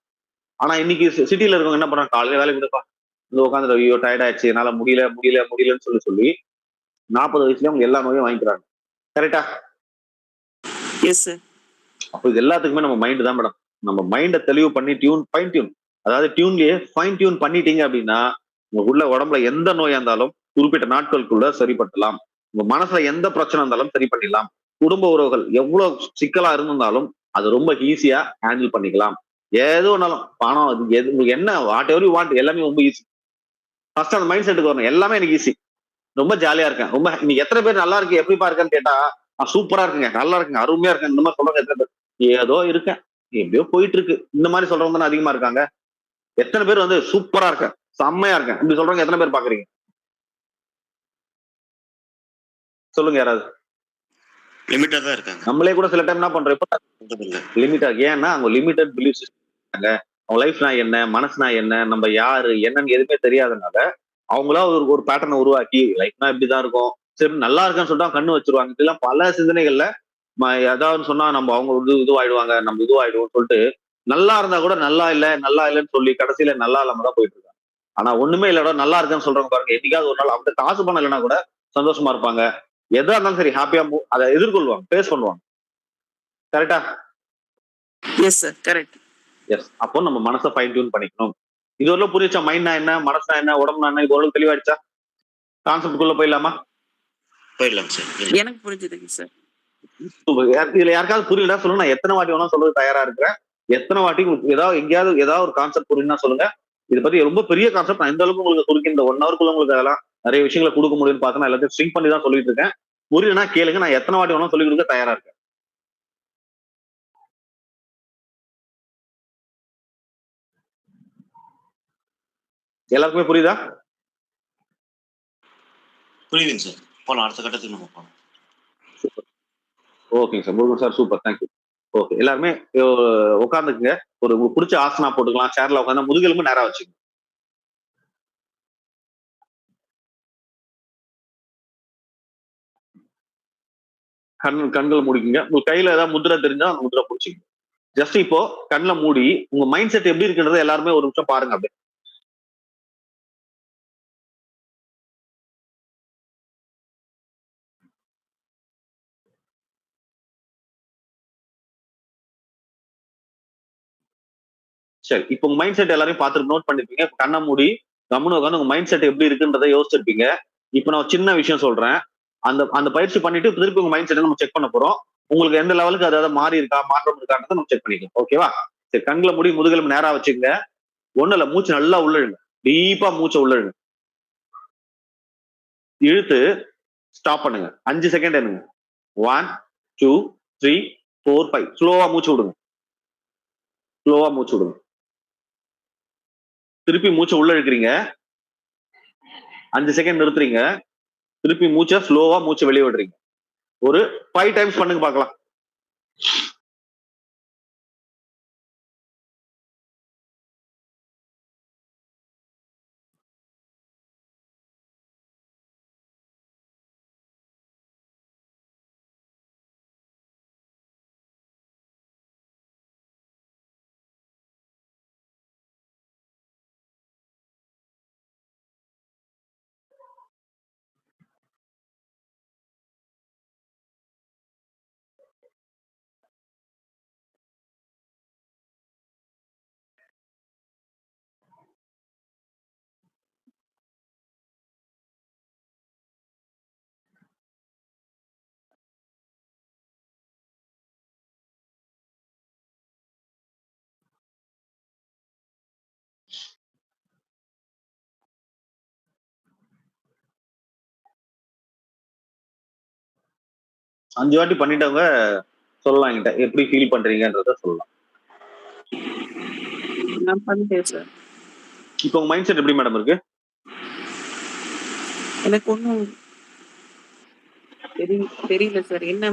[SPEAKER 1] ஆனா இன்னைக்கு சிட்டில இருக்கவங்க என்ன பண்றாங்க, காலையில வேலைக்கு போயிட்டு இந்த உட்காந்து ஐயோ டயர்ட் ஆயிடுச்சு, என்னால முடியல முடியல முடியலன்னு சொல்லி சொல்லி 40 வயசுலயே அவங்க எல்லா நோயும் வாங்கிக்கிறாங்க. கரெக்டா?
[SPEAKER 2] Yes sir.
[SPEAKER 1] அப்போ இது எல்லாத்துக்குமே நம்ம மைண்ட் தான் மேடம். நம்ம மைண்டை தெளிவு பண்ணி ஃபைன் டியூன், அதாவது டியூன்லயே ஃபைன் டியூன் பண்ணிட்டீங்க அப்படின்னா உங்க உள்ள உடம்புல எந்த நோயா இருந்தாலும் குறிப்பிட்ட நாட்களுக்குள்ள சரிப்படுத்தலாம். உங்க மனசுல எந்த பிரச்சனை இருந்தாலும் சரி பண்ணிடலாம். குடும்ப உறவுகள் எவ்வளவு சிக்கலா இருந்தாலும் அது ரொம்ப ஈஸியா ஹேண்டில் பண்ணிக்கலாம். எது ஒன்னாலும் பணம், அது எது உங்களுக்கு என்ன வாட் எவர் யூ வாண்ட் எல்லாமே ரொம்ப ஈஸி. ஃபர்ஸ்ட் அந்த மைண்ட் செட்டுக்கு வரணும், எல்லாமே எனக்கு ஈஸி, ரொம்ப ஜாலியா இருக்கேன், ரொம்ப நீ எத்தனை பேர் நல்லா இருக்கு எப்படிப்பா இருக்கேன்னு கேட்டா நான் சூப்பரா இருக்குங்க, நல்லா இருக்குங்க, அருமையா இருக்கேன், இந்த மாதிரி சொல்றவங்க எத்தனை பேர்? ஏதோ இருக்கேன், எப்படியோ போயிட்டு இருக்கு, இந்த மாதிரி சொல்றவங்க தானே அதிகமா இருக்காங்க. எத்தனை பேர் வந்து சூப்பரா இருக்கேன், செம்மையா இருக்கேன் இப்படி சொல்றவங்க எத்தனை பேர் பாக்குறீங்க? சொல்லுங்க யாராவது.
[SPEAKER 3] லிமிட்டா தான் இருக்காங்க.
[SPEAKER 1] நம்மளே கூட சில டைம் என்ன பண்றோம், லிமிட்டா, ஏன்னா அவங்க லிமிட்டட் பிலீஃப் சிஸ்டம், அவங்க லைஃப்னா என்ன, மனசுனா என்ன, நம்ம யாரு என்னன்னு எதுவுமே தெரியாதனால அவங்களா ஒரு ஒரு பேட்டர்னை உருவாக்கி லைஃப்னா இப்படிதான் இருக்கும், சரி நல்லா இருக்குன்னு சொல்லிட்டு கண்ணு வச்சிருவாங்க. இதெல்லாம் பல சிந்தனைகள்ல ஏதாவது சொன்னா நம்ம அவங்க இதுவாயிடுவாங்க, நம்ம இதுவாயிடுவோம் சொல்லிட்டு நல்லா இருந்தா கூட நல்லா இல்ல நல்லா இல்லைன்னு சொல்லி கடைசியில நல்லா இல்லாம தான் போயிட்டு இருக்காங்க. ஆனா ஒண்ணுமே இல்லடா நல்லா இருக்குன்னு சொல்றவங்க பாருங்க, என்னைக்காவது ஒரு நாள் அவங்க காசு பணம் இல்லைன்னா கூட சந்தோஷமா இருப்பாங்க. எதா இருந்தாலும் சரி ஹாப்பியா அதை எதிர்கொள்வாங்க, ஃபேஸ் பண்ணுவாங்க. கரெக்டா?
[SPEAKER 2] Yes sir, correct.
[SPEAKER 1] எஸ். அப்போ நம்ம மனசை ஃபைன் டியூன் பண்ணிக்கணும். இது வரலாம் புரியுச்சா? மைண்ட்னா என்ன, மனசுனா என்ன, உடம்புனா என்ன, இது ஓரளவு தெளிவாயிடுச்சா? கான்செப்டுக்குள்ள போயிடலாமா?
[SPEAKER 3] போயிடலாம் சார்.
[SPEAKER 2] எனக்கு புரிஞ்சுதுங்க சார்.
[SPEAKER 1] இதுல யாருக்காவது புரியல சொல்லுங்க, நான் எத்தனை வாட்டி வேணா சொல்றது தயாரா இருக்கிறேன். எத்தனை வாட்டி ஏதாவது எங்கேயாவது ஏதாவது ஒரு கான்செப்ட் புரியுதுன்னா சொல்லுங்க. இதை பத்தி ரொம்ப பெரிய கான்செப்ட், நான் இந்த அளவுக்கு உங்களுக்கு சுருக்கி இந்த 1 ஹவருக்குள்ள உங்களுக்கு அதெல்லாம் நிறைய விஷயங்களை கொடுக்க முடியும்னு பார்த்தா எல்லாத்தையும் ஸ்ட்ரிங் பண்ணி தான் சொல்லிட்டு இருக்கேன். புரியலன்னா கேளுங்க, நான் எத்தனை வாட்டி வேணா சொல்லி கொடுக்க தயாரா இருக்கேன். எல்லாருக்குமே புரியுதா?
[SPEAKER 3] புரியுதுங்க சார். போலாம், அடுத்த கட்டத்துக்கு நம்ம போகலாம்.
[SPEAKER 1] ஓகேங்க sir, Murugan sir, super, thank you. Okay, எல்லாருமே உட்காந்துக்குங்க. ஒரு உங்களுக்கு பிடிச்ச ஆசனா போட்டுக்கலாம், சேர்ல உட்காந்து முதுகெலும்பு நேரா வச்சுக்கோங்க. கண்களை மூடிக்குங்க. உங்க கையில ஏதாவது முதிரை தெரிஞ்சா அந்த முதிரை பிடிச்சிங்க. ஜஸ்ட் இப்போ கண்ணில் மூடி உங்க மைண்ட் செட் எப்படி இருக்குன்றத எல்லாருமே ஒரு நிமிஷம் பாருங்க அப்படியே. சரி, இப்போ உங்க மைண்ட் செட் எல்லாரையும் பார்த்துட்டு நோட் பண்ணிருப்பீங்க. கண்ணை மூடி கம்முன்னு உட்காந்து உங்க மைண்ட் செட் எப்படி இருக்குன்றதை யோசிச்சிருப்பீங்க. இப்போ நான் ஒரு சின்ன விஷயம் சொல்றேன், அந்த அந்த பயிற்சி பண்ணிட்டு திருப்பி உங்க மைண்ட் செட்டை நம்ம செக் பண்ண போறோம். உங்களுக்கு எந்த லெவலுக்கு அதாவது மாறி இருக்கா, மாற்றம் இருக்கான்றதை நம்ம செக் பண்ணிக்கலாம். ஓகேவா? சரி, கண்களை மூடி முதுகெலும்பு நேரா வச்சுக்கங்க. ஒண்ணு இல்ல, மூச்சு நல்லா உள்ள இழுங்க, டீப்பா மூச்சை உள்ள இழுங்க, இழுத்து ஸ்டாப் பண்ணுங்க. 5 செகண்ட் என்னங்க. 1 2 3 4 5. ஸ்லோவா மூச்சு விடுங்க, ஸ்லோவா மூச்சு விடுங்க. திருப்பி மூச்சை உள்ள இழுக்கிறீங்க, 5 செகண்ட் நிறுத்துறீங்க, திருப்பி மூச்சை ஸ்லோவா மூச்சை வெளியே விடுறீங்க. ஒரு 5 டைம்ஸ் பண்ணுங்க பார்க்கலாம். 5 வாட்டி பண்ணிட்டவங்க சொல்லலாம் என்கிட்ட எப்படி ஃபீல் பண்றீங்கன்றத சொல்லலாம்.
[SPEAKER 2] நான் பண்ணிட்டேன் சார்.
[SPEAKER 1] இப்போ உங்க மைண்ட் செட் எப்படி மேடம் இருக்கு?
[SPEAKER 2] எனக்கு ஒன்றும் தெரியல சார். என்ன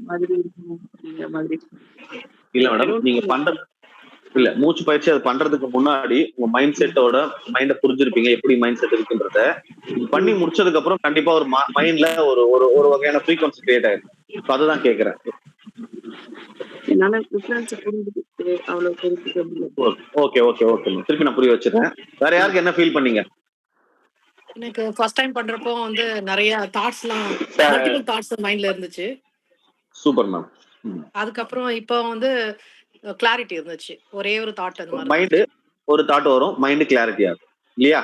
[SPEAKER 2] மாதிரி இருக்கணும் அப்படிங்கிற மாதிரி.
[SPEAKER 1] இல்ல மேடம், நீங்க பண்ற இல்ல மூச்சு பயிற்சி அது பண்றதுக்கு முன்னாடி உங்க மைண்ட் செட்டோட மைண்ட புரிஞ்சிருப்பீங்க எப்படி மைண்ட் செட் இருக்குன்றத. இது பண்ணி முடிச்சதுக்கு அப்புறம் கண்டிப்பா ஒரு மைண்ட்ல ஒரு ஒரு ஒரு வகையான ஃப்ரீக்வன்சி கிரியேட் ஆயிடும். அதுதான் கேக்குறேன்.
[SPEAKER 2] என்னால டிஃபரன்ஸ் புரிஞ்சுக்கிட்டு அவ்வளவு தெரிஞ்சுக்க முடியல.
[SPEAKER 1] ஓகே ஓகே ஓகே திருப்பி நான் புரிய வச்சிடறேன். வேற யாருக்கு என்ன ஃபீல் பண்ணீங்க?
[SPEAKER 4] எனக்கு ஃபர்ஸ்ட் டைம் பண்றப்போ வந்து நிறைய தாட்ஸ்லாம் மல்டிபிள் தாட்ஸ் மைண்ட்ல இருந்துச்சு.
[SPEAKER 1] Super ma'am.
[SPEAKER 4] அதுக்கப்புறம் இப்போ வந்து கிளாரிட்டி இருந்துச்சு. ஒரே ஒரு தாட் அந்த மாதிரி
[SPEAKER 1] மைண்ட் ஒரு தாட் வரும், மைண்ட் கிளாரிட்டி ஆகும் இல்லையா?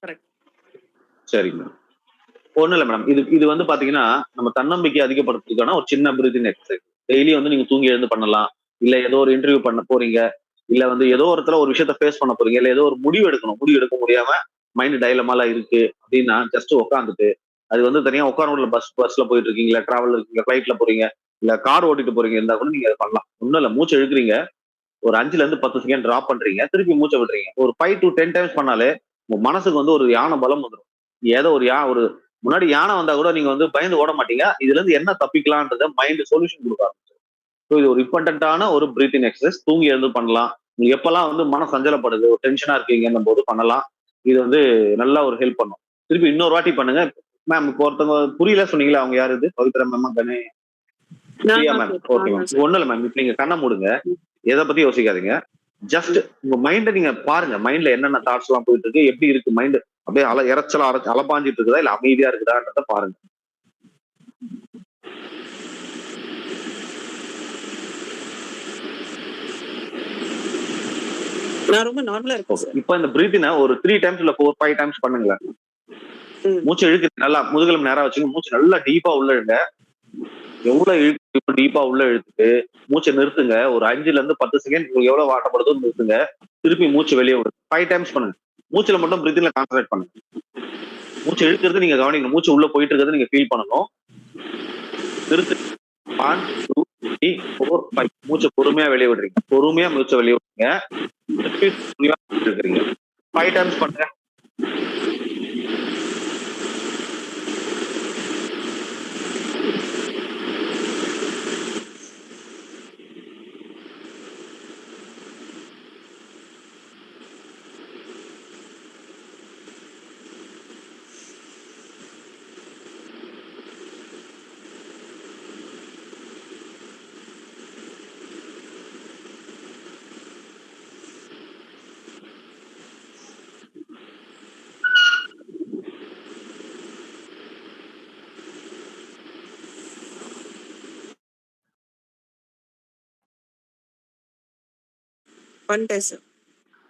[SPEAKER 4] கரெக்ட்.
[SPEAKER 1] சரிங்க மேம். ஒண்ணும் இல்ல மேடம், இது வந்து பாத்தீங்கன்னா நம்ம தன்னம்பிக்கை அதிகப்படுத்துறதுக்கான ஒரு சின்ன பிரீதிங் எக்ஸசைஸ். டெய்லி வந்து நீங்க தூங்கி எழுந்து பண்ணலாம். இல்ல ஏதோ ஒரு இன்டர்வியூ பண்ண போறீங்க, இல்ல வந்து ஏதோ ஒரு இடத்துல ஒரு விஷயத்த ஃபேஸ் பண்ண போறீங்க, இல்ல ஏதோ ஒரு முடிவு எடுக்க முடியாம மைண்ட் டைலமால இருக்கு அப்படின்னா ஜஸ்ட் உட்காந்துட்டு, அது வந்து தனியா உட்கார பஸ்ல போயிட்டு இருக்கீங்க, டிராவல் இருக்கீங்க, ஃபிளைட்ல போறீங்க, இல்ல கார் ஓட்டிட்டு போறீங்க இருந்தா கூட நீங்க அதை பண்ணலாம். ஒண்ணும் இல்ல, மூச்சு இழுக்கிறீங்க, ஒரு 5ல இருந்து 10 செகண்ட் டிராப் பண்றீங்க, திருப்பி மூச்சை விடுறீங்க. ஒரு 5 to 10 டைம்ஸ் பண்ணாலே உங்க மனசுக்கு வந்து ஒரு யானை பலம் வந்துடும். ஏதோ ஒரு முன்னாடி யானை வந்தா கூட நீங்க வந்து பயந்து ஓட மாட்டீங்க. இதுல இருந்து என்ன தப்பிக்கலான்றத மைண்ட் சொல்யூஷன் கொடுக்க ஆரம்பிச்சிடும். ஸோ இது ஒரு இம்பார்ட்டன்டான ஒரு பிரீத்திங் எக்ஸசைஸ். தூங்கி எழுந்து பண்ணலாம். நீங்க எப்பெல்லாம் வந்து மன சஞ்சலப்படுது, ஒரு டென்ஷனா இருக்கீங்கன்னும் போது பண்ணலாம். இது வந்து நல்லா ஒரு ஹெல்ப் பண்ணும். திருப்பி இன்னொரு வாட்டி பண்ணுங்க மேம். இப்போ ஒருத்தவங்க புரியல சொன்னீங்களா, அவங்க யாரு? இது பவித்ரா மேம் தானே? பிரியா மேம். Okay ma'am. ஒண்ணும் இல்ல மேம், இப்ப நீங்க கண்ணை மூடுங்க, எதை பத்தி யோசிக்காதீங்க. ஜஸ்ட் உங்க மைண்ட நீங்க பாருங்க, மைண்ட்ல என்னென்ன தாட்ஸ் எல்லாம் போயிட்டு இருக்கு, எப்படி இருக்கு மைண்ட், அப்படியே இறைச்சலா அலப்பாஞ்சிட்டு இருக்குதா இல்ல அமைதியா இருக்குதான்றத பாருங்க.
[SPEAKER 2] நான் ரொம்ப நார்மலா இருக்கேன் சார்.
[SPEAKER 1] இப்ப இந்த பிரீத்தினை ஒரு 3 டைம்ஸ் இல்ல 4 5 டைம்ஸ் பண்ணுங்களேன். மூச்சு இழுக்கு நல்லா, முதுகெலும்பு நேரா வச்சுங்க, மூச்சு நல்லா டீப்பா உள்ள இழுங்க. எவ்வளவு இழுக்கு டீப்பா உள்ள இழுத்துட்டு மூச்சை நிறுத்துங்க. ஒரு 5ல இருந்து 10 செகண்ட் உங்களுக்கு எவ்வளவு வாட்டப்படுதோ நிறுத்துங்க. திருப்பி மூச்சு வெளியே விடுங்க. 5 டைம்ஸ் பண்ணுங்க. மூச்சுல மட்டும் பிரீத்திங்ல கான்சன்ட்ரேட் பண்ணுங்க. மூச்சு இழுக்கிறது நீங்க கவனிக்கணும், மூச்சு உள்ள போயிட்டு இருக்கிறது நீங்க ஃபீல் பண்ணணும். நிறுத்து. 1 2 3 4 5 மூச்சை பொறுமையா வெளியே விடுறீங்க. பொறுமையா மூச்சை வெளியே விடுறீங்க. இருக்கிறீங்க 5 டைம்ஸ் பண்ணுங்க.
[SPEAKER 2] பண்ணிட்டேன் சார்.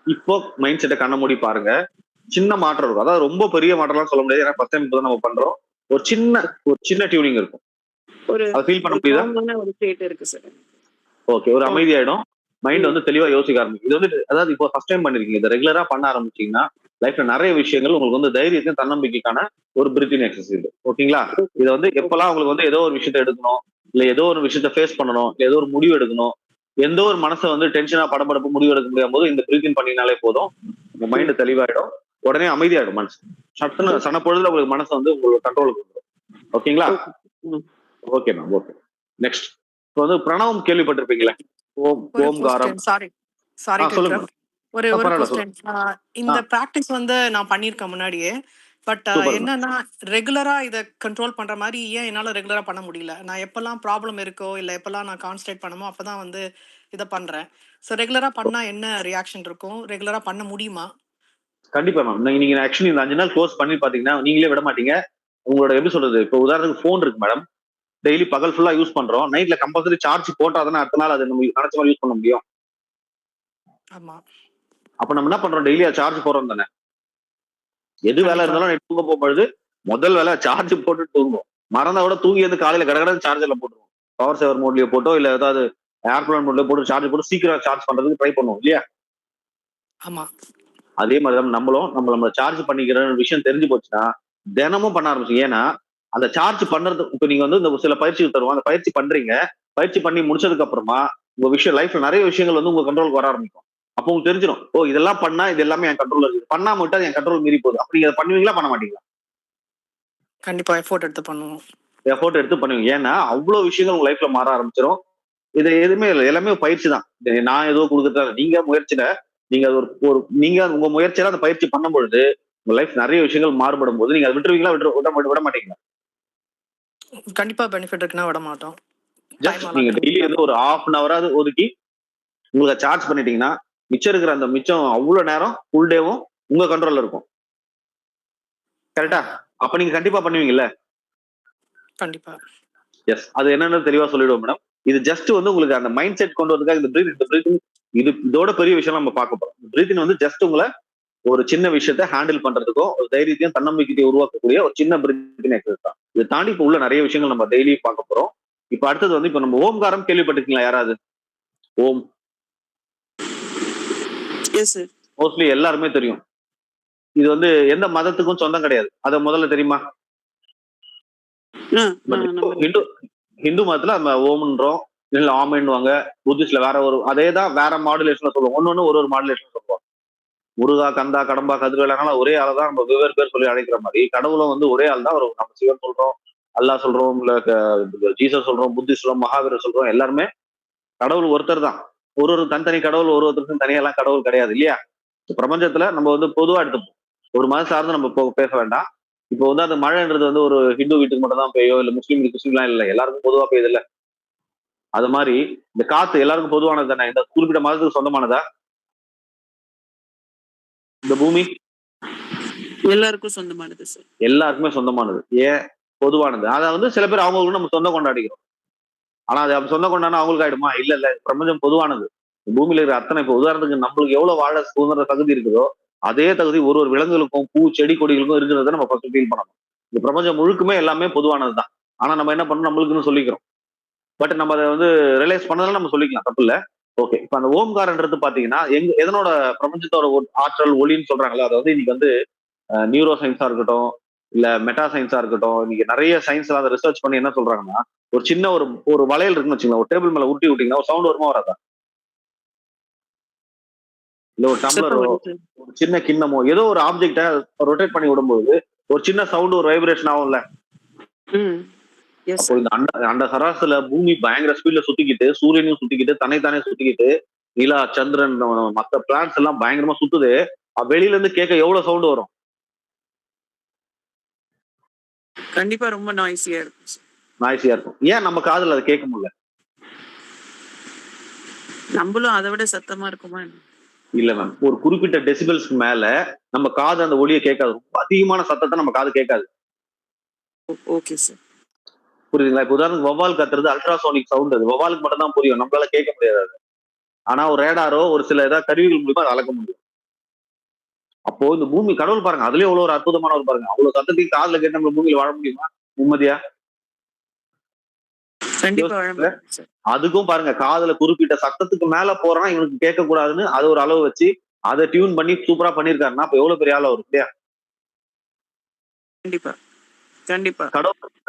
[SPEAKER 1] இப்போ மைண்ட் செட்டை கண்ண மூடி பாருங்க. சின்ன மாற்றம் இருக்கும். அதாவது ரொம்ப பெரிய மாற்றம்லாம் சொல்ல முடியாது, ஏன்னா ஃபர்ஸ்ட் டைம் இப்பதான் நம்ம பண்றோம். ஒரு சின்ன டியூனிங் இருக்கும்.
[SPEAKER 2] ஒரு
[SPEAKER 1] அதை ஃபீல் பண்ண முடியுதா?
[SPEAKER 2] ஒரு ஸ்டேட் இருக்கு சார்.
[SPEAKER 1] ஓகே, ஒரு அமைதியாயிடும். மைண்ட் வந்து தெளிவா யோசிக்க ஆரம்பிக்கும். இது வந்து அதாவது இப்போ ஃபர்ஸ்ட் டைம் பண்ணிருக்கீங்க, இதை ரெகுலரா பண்ண ஆரம்பிச்சீங்கன்னா லைஃப்ல நிறைய விஷயங்கள் உங்களுக்கு வந்து தைரியத்தையும் தன்னம்பிக்கைக்கான ஒரு பிரீத்திங் எக்ஸசைஸ் இது. ஓகேங்களா? இதை வந்து எப்பெல்லாம் உங்களுக்கு வந்து ஏதோ ஒரு விஷயத்த எடுக்கணும், இல்ல ஏதோ ஒரு விஷயத்த ஃபேஸ் பண்ணணும், இல்ல ஏதோ ஒரு முடிவு எடுக்கணும், எந்த ஒரு மனசை வந்து டென்ஷனா படபடப்பு முடிவு எடுக்க முடியும் போது இந்த பிரீத்திங் பண்ணினாலே போதும், உங்க மைண்ட் தெளிவாயிடும். உடனே அமைதியாயிடும் மனசு. சட்டுன்னு சனப்பொழுதுல உங்களுக்கு மனசை வந்து உங்களோட கண்ட்ரோலுக்கு வந்துடும். ஓகேங்களா? Okay ma'am. Okay, next. இப்போ வந்து பிரணவம் கேள்விப்பட்டிருப்பீங்களா? ஓம்காரம்.
[SPEAKER 4] சாரி
[SPEAKER 1] சொல்லுங்க.
[SPEAKER 4] ஒரு கொஸ்டின். இந்த பிராக்டிஸ் வந்து நான் பண்ணிருக்கேன் முன்னாடியே. பட் என்னன்னா ரெகுலரா இத கண்ட்ரோல் பண்ற மாதிரி ஏன் என்னால ரெகுலரா பண்ண முடியல? நான் எப்பெல்லாம் ப்ராப்ளம் இருக்கோ இல்ல எப்பெல்லாம் நான் கான்சன்ட்ரேட் பண்ணமோ அப்பதான் வந்து இத பண்றேன். சோ ரெகுலரா பண்ணா என்ன ரியாக்ஷன் இருக்கும்? ரெகுலரா பண்ண முடியுமா?
[SPEAKER 1] கண்டிப்பா மேம். நீங்க ஆக்சுவலி இந்த 5 நாள் கோர்ஸ் பண்ணி பாத்தீங்கன்னா நீங்களே விட மாட்டீங்க. உங்களோட எப்படி சொல்றது, இப்போ உதாரணத்துக்கு போன் இருக்கு மேடம், டெய்லி பகல் ஃபுல்லா யூஸ் பண்றோம், நைட்ல கம்பல்சரி சார்ஜ் போட்டா தானே அடுத்த நாள் அது நம்ம நினைச்ச மாதிரி யூஸ் பண்ண முடியும்.
[SPEAKER 4] ஆமா.
[SPEAKER 1] அப்ப நம்ம என்ன பண்றோம், டெய்லி சார்ஜ் போடுறோம் தானே. எது வேலை இருந்தாலும் நைட் தூங்க போகும்பொழுது முதல் வேலை சார்ஜ் போட்டு தூங்குவோம். மறந்தா கூட தூங்கி வந்து காலையில கடகடன்னு சார்ஜர்ல போட்டுருவோம். பவர் சேவர் மோட்லயோ போட்டோ இல்ல ஏதாவது ஏர்பிளேன் மோட்லயோ போட்டு சார்ஜ் போட்டு சீக்கிரம் சார்ஜ் பண்றதுக்கு ட்ரை பண்ணுவோம் இல்லையா?
[SPEAKER 4] ஆமா.
[SPEAKER 1] அதே மாதிரிதான் நம்மளும் நம்ம சார்ஜ் பண்ணிக்கிற விஷயம் தெரிஞ்சு போச்சுன்னா தினமும் பண்ண ஆரம்பிச்சு. ஏன்னா அந்த சார்ஜ் பண்றது இப்ப நீங்க வந்து இந்த சில பயிற்சிகள் தருவோம், அந்த பயிற்சி பண்றீங்க, பயிற்சி பண்ணி முடிச்சதுக்கு அப்புறமா உங்க விஷயம் லைஃப்ல நிறைய விஷயங்கள் வந்து உங்க கண்ட்ரோலுக்கு வர ஆரம்பிக்கும். அப்போ உங்களுக்கு தெரிஞ்சிடும், ஓ இதெல்லாம் பண்ணா இது எல்லாமே என் கண்ட்ரோல் இருக்கு, பண்ணாம விட்டா என் கண்ட்ரோல் மீறி போகுது. அப்படி அதை பண்ணுவீங்களா பண்ண மாட்டீங்களா?
[SPEAKER 4] கண்டிப்பா எஃபோர்ட் எடுத்து பண்ணுவோம்.
[SPEAKER 1] எஃபோர்ட் எடுத்து பண்ணுவீங்க. ஏன்னா அவ்வளவு விஷயங்கள் உங்க லைஃப்ல மாற ஆரம்பிச்சிடும். இது எதுவுமே இல்லை, எல்லாமே பயிற்சி தான். நான் ஏதோ கொடுக்குறதா நீங்க முயற்சியில நீங்க அது ஒரு நீங்க உங்க முயற்சியில அந்த பயிற்சி பண்ணும் பொழுது உங்க லைஃப் நிறைய விஷயங்கள் மாறுபடும் போது நீங்க அதை விட்டுருவீங்களா விட மாட்டீங்களா?
[SPEAKER 4] கண்டிப்பா பெனிஃபிட் இருக்குன்னா விட மாட்டோம்.
[SPEAKER 1] ஜஸ்ட் நீங்க டெய்லி வந்து ஒரு ஹாஃப் அன் ஹவராது ஒதுக்கி உங்களுக்கு சார்ஜ் பண்ணிட்டீங்கன்னா மிச்சம் இருக்கிற அந்த மிச்சம் அவ்வளவு நேரம் ஃபுல் டேவும் உங்க கண்ட்ரோல்ல இருக்கும். கரெக்டா? அப்ப நீங்க கண்டிப்பா பண்ணுவீங்கல்ல?
[SPEAKER 4] கண்டிப்பா.
[SPEAKER 1] எஸ், அது என்னன்னு தெளிவா சொல்லிடுவோம் மேடம். இது ஜஸ்ட் வந்து உங்களுக்கு அந்த மைண்ட் செட் கொண்டு வரதுக்காக இந்த பிரீத்திங் இது இதோட பெரிய விஷயம் நம்ம பார்க்க போறோம். பிரீத்திங் வந்து ஜஸ்ட் உங்களை ஒரு சின்ன விஷயத்த ஹேண்டில் பண்றதுக்கும் ஒரு தைரியத்தையும் தன்னம்பிக்கையும் உருவாக்கக்கூடிய ஒரு சின்ன பிரீத்திங் எக்ஸசைஸ் தான். இதை தாண்டி இப்ப உள்ள நிறைய விஷயங்கள் நம்ம டெய்லி பார்க்க போறோம். இப்ப அடுத்தது வந்து இப்ப நம்ம ஓம்காரம் கேள்விப்பட்டிருக்கீங்களா யாராவது? ஓம் மோஸ்ட்லி எல்லாருமே தெரியும். இது வந்து எந்த மதத்துக்கும் சொந்தம் கிடையாது. அத முதல்ல தெரியுமா? ஹிந்து மதத்துல நம்ம ஓம்ன்றோம், இல்ல ஆமைன்னுவாங்க. புத்திஸ்ட்ல வேற ஒரு அதேதான் வேற மாடுலேஷன்ல சொல்லுவோம். ஒன்னொன்னு ஒரு மாடுலேஷன் சொல்லுவோம். முருகா, கந்தா, கடம்பா, கதிர்வேலனால ஒரே ஆளை தான் நம்ம வெவ்வேறு பேர் சொல்லி அழைக்கிற மாதிரி கடவுளும் வந்து ஒரே ஆள் தான். ஒரு நம்ம சிவன் சொல்றோம், அல்லா சொல்றோம், இல்ல ஜீசஸ் சொல்றோம், புத்திஸ்ட் சொல்றோம், மகாவீரர் சொல்றோம், எல்லாருமே கடவுள் ஒருத்தர் தான். ஒரு தனித்தனி கடவுள், ஒருத்தருக்கும் தனியெல்லாம் கடவுள் கிடையாது இல்லையா? பிரபஞ்சத்துல நம்ம வந்து பொதுவா எடுத்துப்போம். ஒரு மதம் சார்ந்து நம்ம பேச வேண்டாம். இப்போ வந்து அந்த மழைன்றது வந்து ஒரு ஹிந்து வீட்டுக்கு மட்டும் தான் பெய்யும், இல்ல முஸ்லீம் கிறிஸ்டின்லாம் இல்லை, எல்லாருக்கும் பொதுவா பெய்யுது இல்ல. அது மாதிரி இந்த காத்து எல்லாருக்கும் பொதுவானது தானே? இந்த குறிப்பிட்ட மதத்துக்கு சொந்தமானதா இந்த பூமி?
[SPEAKER 2] எல்லாருக்கும் சொந்தமானது சார்.
[SPEAKER 1] எல்லாருக்குமே சொந்தமானது. ஏன் பொதுவானது? அதை வந்து சில பேர் அவங்களுக்கு நம்ம சொந்தம் கொண்டாடிக்கிறோம். ஆனா அது சொந்தம் கொண்டாடினா அவங்களுக்கு ஆயிடுமா? இல்ல இல்ல, பிரபஞ்சம் பொதுவானது. பூமியில இருக்கிற அத்தனை, இப்போ உதாரணத்துக்கு நம்மளுக்கு எவ்வளவு வாழ சுதந்திர தகுதி இருக்குதோ அதே தகுதி ஒரு ஒரு விலங்குகளுக்கும் பூ செடி கொடிகளுக்கும் இருக்கிறத நம்ம ஃபர்ஸ்ட் ஃபீல் பண்ணணும். இந்த பிரபஞ்சம் முழுக்குமே எல்லாமே பொதுவானதுதான். ஆனா நம்ம என்ன பண்ணணும், நம்மளுக்குன்னு சொல்லிக்கிறோம். பட் நம்ம அதை வந்து ரியலைஸ் பண்ணதால நம்ம சொல்லிக்கலாம், தப்பு இல்ல. ஓகே, இப்ப அந்த ஓம்காரன்றது பாத்தீங்கன்னா எதனோட பிரபஞ்சத்தோட ஆற்றல் ஒளின்னு சொல்றாங்களோ, அதை வந்து இன்னைக்கு வந்து நியூரோ சயின்ஸா இருக்கட்டும், இல்ல மெட்டா சயின்ஸா இருக்கட்டும், இன்னைக்கு நிறைய சயின்ஸ்ல அதை ரிசர்ச் பண்ணி என்ன சொல்றாங்கன்னா, ஒரு சின்ன ஒரு வளையல் இருக்குன்னு வச்சுக்கலாம், ஒரு டேபிள் மேல உருட்டி விட்டீங்கன்னா ஒரு சவுண்ட் வருமா வராதா? இல்ல ஒரு டம்ளரோ ஒரு சின்ன கிண்ணமோ ஏதோ ஒரு ஆப்ஜெக்ட ரொட்டேட் பண்ணி விடும்போது ஒரு சின்ன சவுண்ட், ஒரு வைப்ரேஷன் ஆகும்ல. அப்போ இந்த அண்ட சராசரில பூமி பயங்கர ஸ்பீட்ல சுத்திக்கிட்டு, சூரியனையும் சுத்திக்கிட்டு, தன்னைத்தானே சுத்திக்கிட்டு, நிலா, சந்திரன், மத்த பிளான்ஸ் எல்லாம் பயங்கரமா சுத்துது. வெளியில இருந்து கேட்க எவ்வளவு சவுண்ட் வரும்?
[SPEAKER 2] கண்டிப்பா ரொம்ப நாய்ஸியா இருக்கும்.
[SPEAKER 1] நாய்ஸியா இருக்கும். ஏன் நம்ம காதுல அதை கேட்க முடியல?
[SPEAKER 2] நம்மளும் அதை விட சத்தமா இருக்குமா?
[SPEAKER 1] இல்ல மேம், ஒரு குறிப்பிட்ட டெசிபல்ஸ்க்கு மேல நம்ம காது அந்த ஒளியை கேட்காது. ரொம்ப அதிகமான சத்தத்தை நம்ம காது கேட்காது.
[SPEAKER 2] ஓகே சார்,
[SPEAKER 1] புரியுதுங்களா? இப்ப உதாரணத்துக்கு வவ்வால் கத்துறது அல்ட்ராசோனிக் சவுண்ட். அது வவ்வாலுக்கு மட்டும் தான் புரியும், நம்மளால கேட்க முடியாது. ஆனா ஒரு ரேடாரோ ஒரு சில ஏதாவது கருவிகள் மூலமா அதை அளக்க முடியும். அப்போ இந்த பூமி கடவுள் பாருங்க, அதுலயே எவ்வளவு ஒரு அற்புதமான ஒரு பாருங்க. அவ்வளவு சத்தத்தையும் காதுல கேட்டு நம்ம பூமியில வாழ முடியுமா நிம்மதியா? அதுக்கும் பாருங்க, காதுல குறிப்பிட்ட சத்தத்துக்கு மேல போறோம்னா இவனுக்கு கேட்க கூடாதுன்னு அது ஒரு அளவு வச்சு அதை டியூன் பண்ணி சூப்பரா பண்ணிருக்காருன்னா அப்ப எவ்வளவு பெரிய ஆளா வரும் இல்லையா?
[SPEAKER 2] கண்டிப்பா கண்டிப்பா.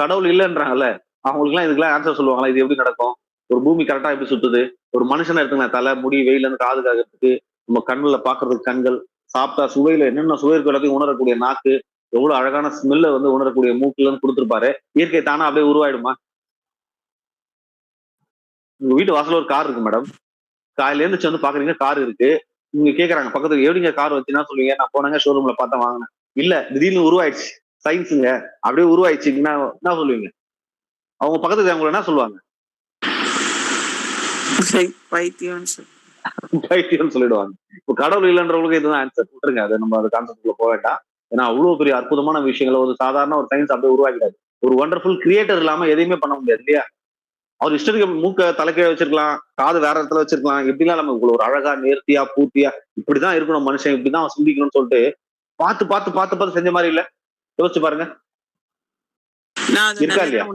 [SPEAKER 1] கடவுள் இல்லைன்றாங்கல்ல, அவங்களுக்கு எல்லாம் இதுக்கெல்லாம் ஆன்சர் சொல்லுவாங்களா? இது எப்படி நடக்கும்? ஒரு பூமி கரெக்டா எப்படி சுத்துது? ஒரு மனுஷனை எடுத்துங்க, தலை, முடி, வெயில இருந்து காது காக்கிறதுக்கு, நம்ம கண்ணுல பாக்குறதுக்கு கண்கள், சாப்பிட்டா சுவையில என்னென்ன சுவை இருக்கு எல்லாத்தையும் உணரக்கூடிய நாக்கு, எவ்வளவு அழகான ஸ்மெல்ல வந்து உணரக்கூடிய மூக்குல இருந்து கொடுத்துருப்பாரு. இயற்கை தானா அப்படியே உருவாயிடுமா? உங்க வீட்டு வாசல்ல ஒரு கார் இருக்கு மேடம், காலையில இருந்து வந்து பாக்குறீங்க கார் இருக்கு, நீங்க கேக்குறாங்க பக்கத்துக்கு எப்படிங்க கார் வச்சுன்னா சொல்லுவீங்க, நான் போனாங்க ஷோரூம்ல பார்த்தா வாங்கினேன். இல்ல, திடீர்னு உருவாயிடுச்சு, சயின்ஸுங்க அப்படியே உருவாயிடுச்சுங்கன்னா என்ன சொல்லுவீங்க? அவங்க பக்கத்துக்கு அவங்க என்ன சொல்லுவாங்க? பைத்தியம் சொல்லிடுவாங்க. இப்போ கடவுள் இல்லைன்றவங்களுக்கு இதுதான் ஆன்சர். விட்டுருங்க, அதை நம்ம அந்த கான்செப்ட்ல போக வேண்டாம். ஏன்னா அவ்வளவு பெரிய அற்புதமான விஷயங்களை ஒரு சாதாரண ஒரு சயின்ஸ் அப்படியே உருவாக்கிடாது. ஒரு ஒண்டர்ஃபுல் கிரியேட்டர் இல்லாம எதையுமே பண்ண முடியாது இல்லையா? அவர் இஷ்டத்துக்கு மூக்க தலைக்கே வச்சிருக்கலாம், காது வேற இடத்துல வச்சிருக்கலாம். எப்படிலாம் நம்ம இவ்வளவு ஒரு அழகா நேர்த்தியா பூர்த்தியா இப்படிதான் இருக்கணும் மனுஷன், இப்படிதான் சிந்திக்கணும்னு சொல்லிட்டு பார்த்து பார்த்து பார்த்து பார்த்து செஞ்ச மாதிரி இல்ல? யோசிச்சு பாருங்க. இருக்கா இல்லையா?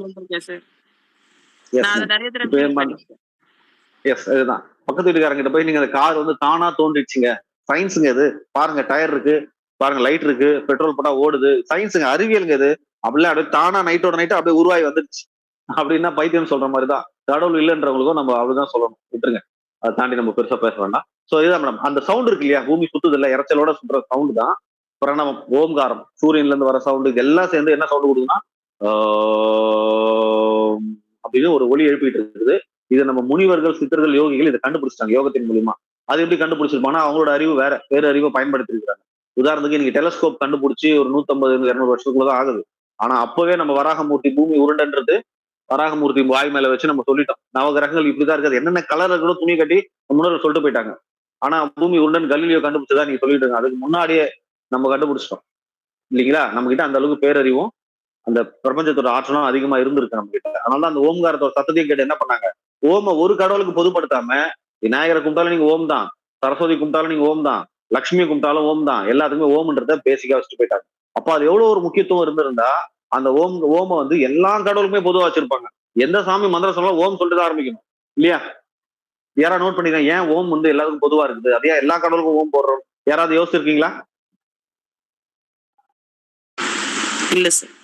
[SPEAKER 1] எஸ், அதுதான். பக்கத்து வீட்டுக்காரங்கிட்ட போய் நீங்க அந்த கார் வந்து தானா தோன்றிடுச்சுங்க, சயின்ஸுங்க இது, பாருங்க டயர் இருக்கு, பாருங்க லைட் இருக்கு, பெட்ரோல் போட்டா ஓடுது, சயின்ஸுங்க, அறிவியலுங்க இது, அப்படிலாம் அப்படியே தானா நைட்டோட நைட்டு அப்படியே உருவாகி வந்துருச்சு அப்படின்னா பைத்தியம் சொல்ற மாதிரிதான். கடவுள் இல்லைன்றவங்களுக்கும் நம்ம அப்படிதான் சொல்லணும், விட்டுருங்க. அதை தாண்டி நம்ம பெருசா பேச வேண்டாம். சோ இதுதான் மேடம், அந்த சவுண்ட் இருக்கு இல்லையா, பூமி சுத்துது இல்ல, இறைச்சலோட சுத்துற சவுண்ட் தான் பிரணவம், ஓம்காரம். சூரியன்ல இருந்து வர சவுண்டு இதெல்லாம் சேர்ந்து என்ன சவுண்ட் கொடுக்குதுன்னா அப்படின்னு ஒரு ஒலி எழுப்பிட்டு இருக்குது. இதை நம்ம முனிவர்கள், சித்தர்கள், யோகிகள் இதை கண்டுபிடிச்சிட்டாங்க யோகத்தின் மூலியமா. அது எப்படி கண்டுபிடிச்சிருப்பாங்கன்னா அவங்களோட அறிவு வேற வேறு அறிவை பயன்படுத்தி இருக்காங்க. உதாரணத்துக்கு நீங்க டெலஸ்கோப் கண்டுபிடிச்சி ஒரு 150-200 வருஷத்துக்குள்ளதான் ஆகுது. ஆனா அப்பவே நம்ம வராகமூர்த்தி பூமி உருண்டன்றது வராகமூர்த்தி வாய் மேல வச்சு நம்ம சொல்லிட்டோம். நவகிரகங்கள் இப்படிதான் இருக்காது, என்னென்ன கலர் கூட துணி கட்டி முன்னோர்கள் சொல்லிட்டு போயிட்டாங்க. ஆனா பூமி உருண்டன் கலிலியோ கண்டுபிடிச்சதா நீங்க சொல்லிட்டு இருங்க, அதுக்கு முன்னாடியே நம்ம கண்டுபிடிச்சிட்டோம் இல்லைங்களா. நம்ம கிட்ட அந்த அளவுக்கு பேரறிவும் அந்த பிரபஞ்சத்தோட ஆற்றலும் அதிகமா இருந்திருக்கு நம்ம கிட்ட. அதனால அந்த ஓம்காரத்தோட சத்தத்தையும் கேட்டு என்ன பண்ணாங்க, ஓம ஒரு கடவுளுக்கு பொதுப்படுத்தாம விநாயகரை கும்பிட்டாலும் நீங்க ஓம் தான், சரஸ்வதி கும்பிட்டாலும் நீங்க ஓம் தான், லட்சுமி கும்பிட்டாலும் ஓம் தான், எல்லாத்துக்குமே ஓம்ன்றத பேசிக்கா வச்சுட்டு போயிட்டாங்க. அப்ப அது எவ்வளவு ஒரு முக்கியத்துவம் இருந்திருந்தா அந்த ஓம வந்து எல்லா கடவுளுக்குமே பொதுவா வச்சிருப்பாங்க. எந்த சாமி மந்திரம் சொன்னாலும் ஓம் சொல்லிட்டு தான் ஆரம்பிக்கணும் இல்லையா. யாராவது நோட் பண்ணிருக்காங்க ஏன் ஓம் வந்து எல்லாருக்கும் பொதுவா இருக்குது, அதையா எல்லா கடவுளுக்கும் ஓம் போடுறோம், யாராவது யோசிச்சிருக்கீங்களா?
[SPEAKER 2] இல்ல சார்.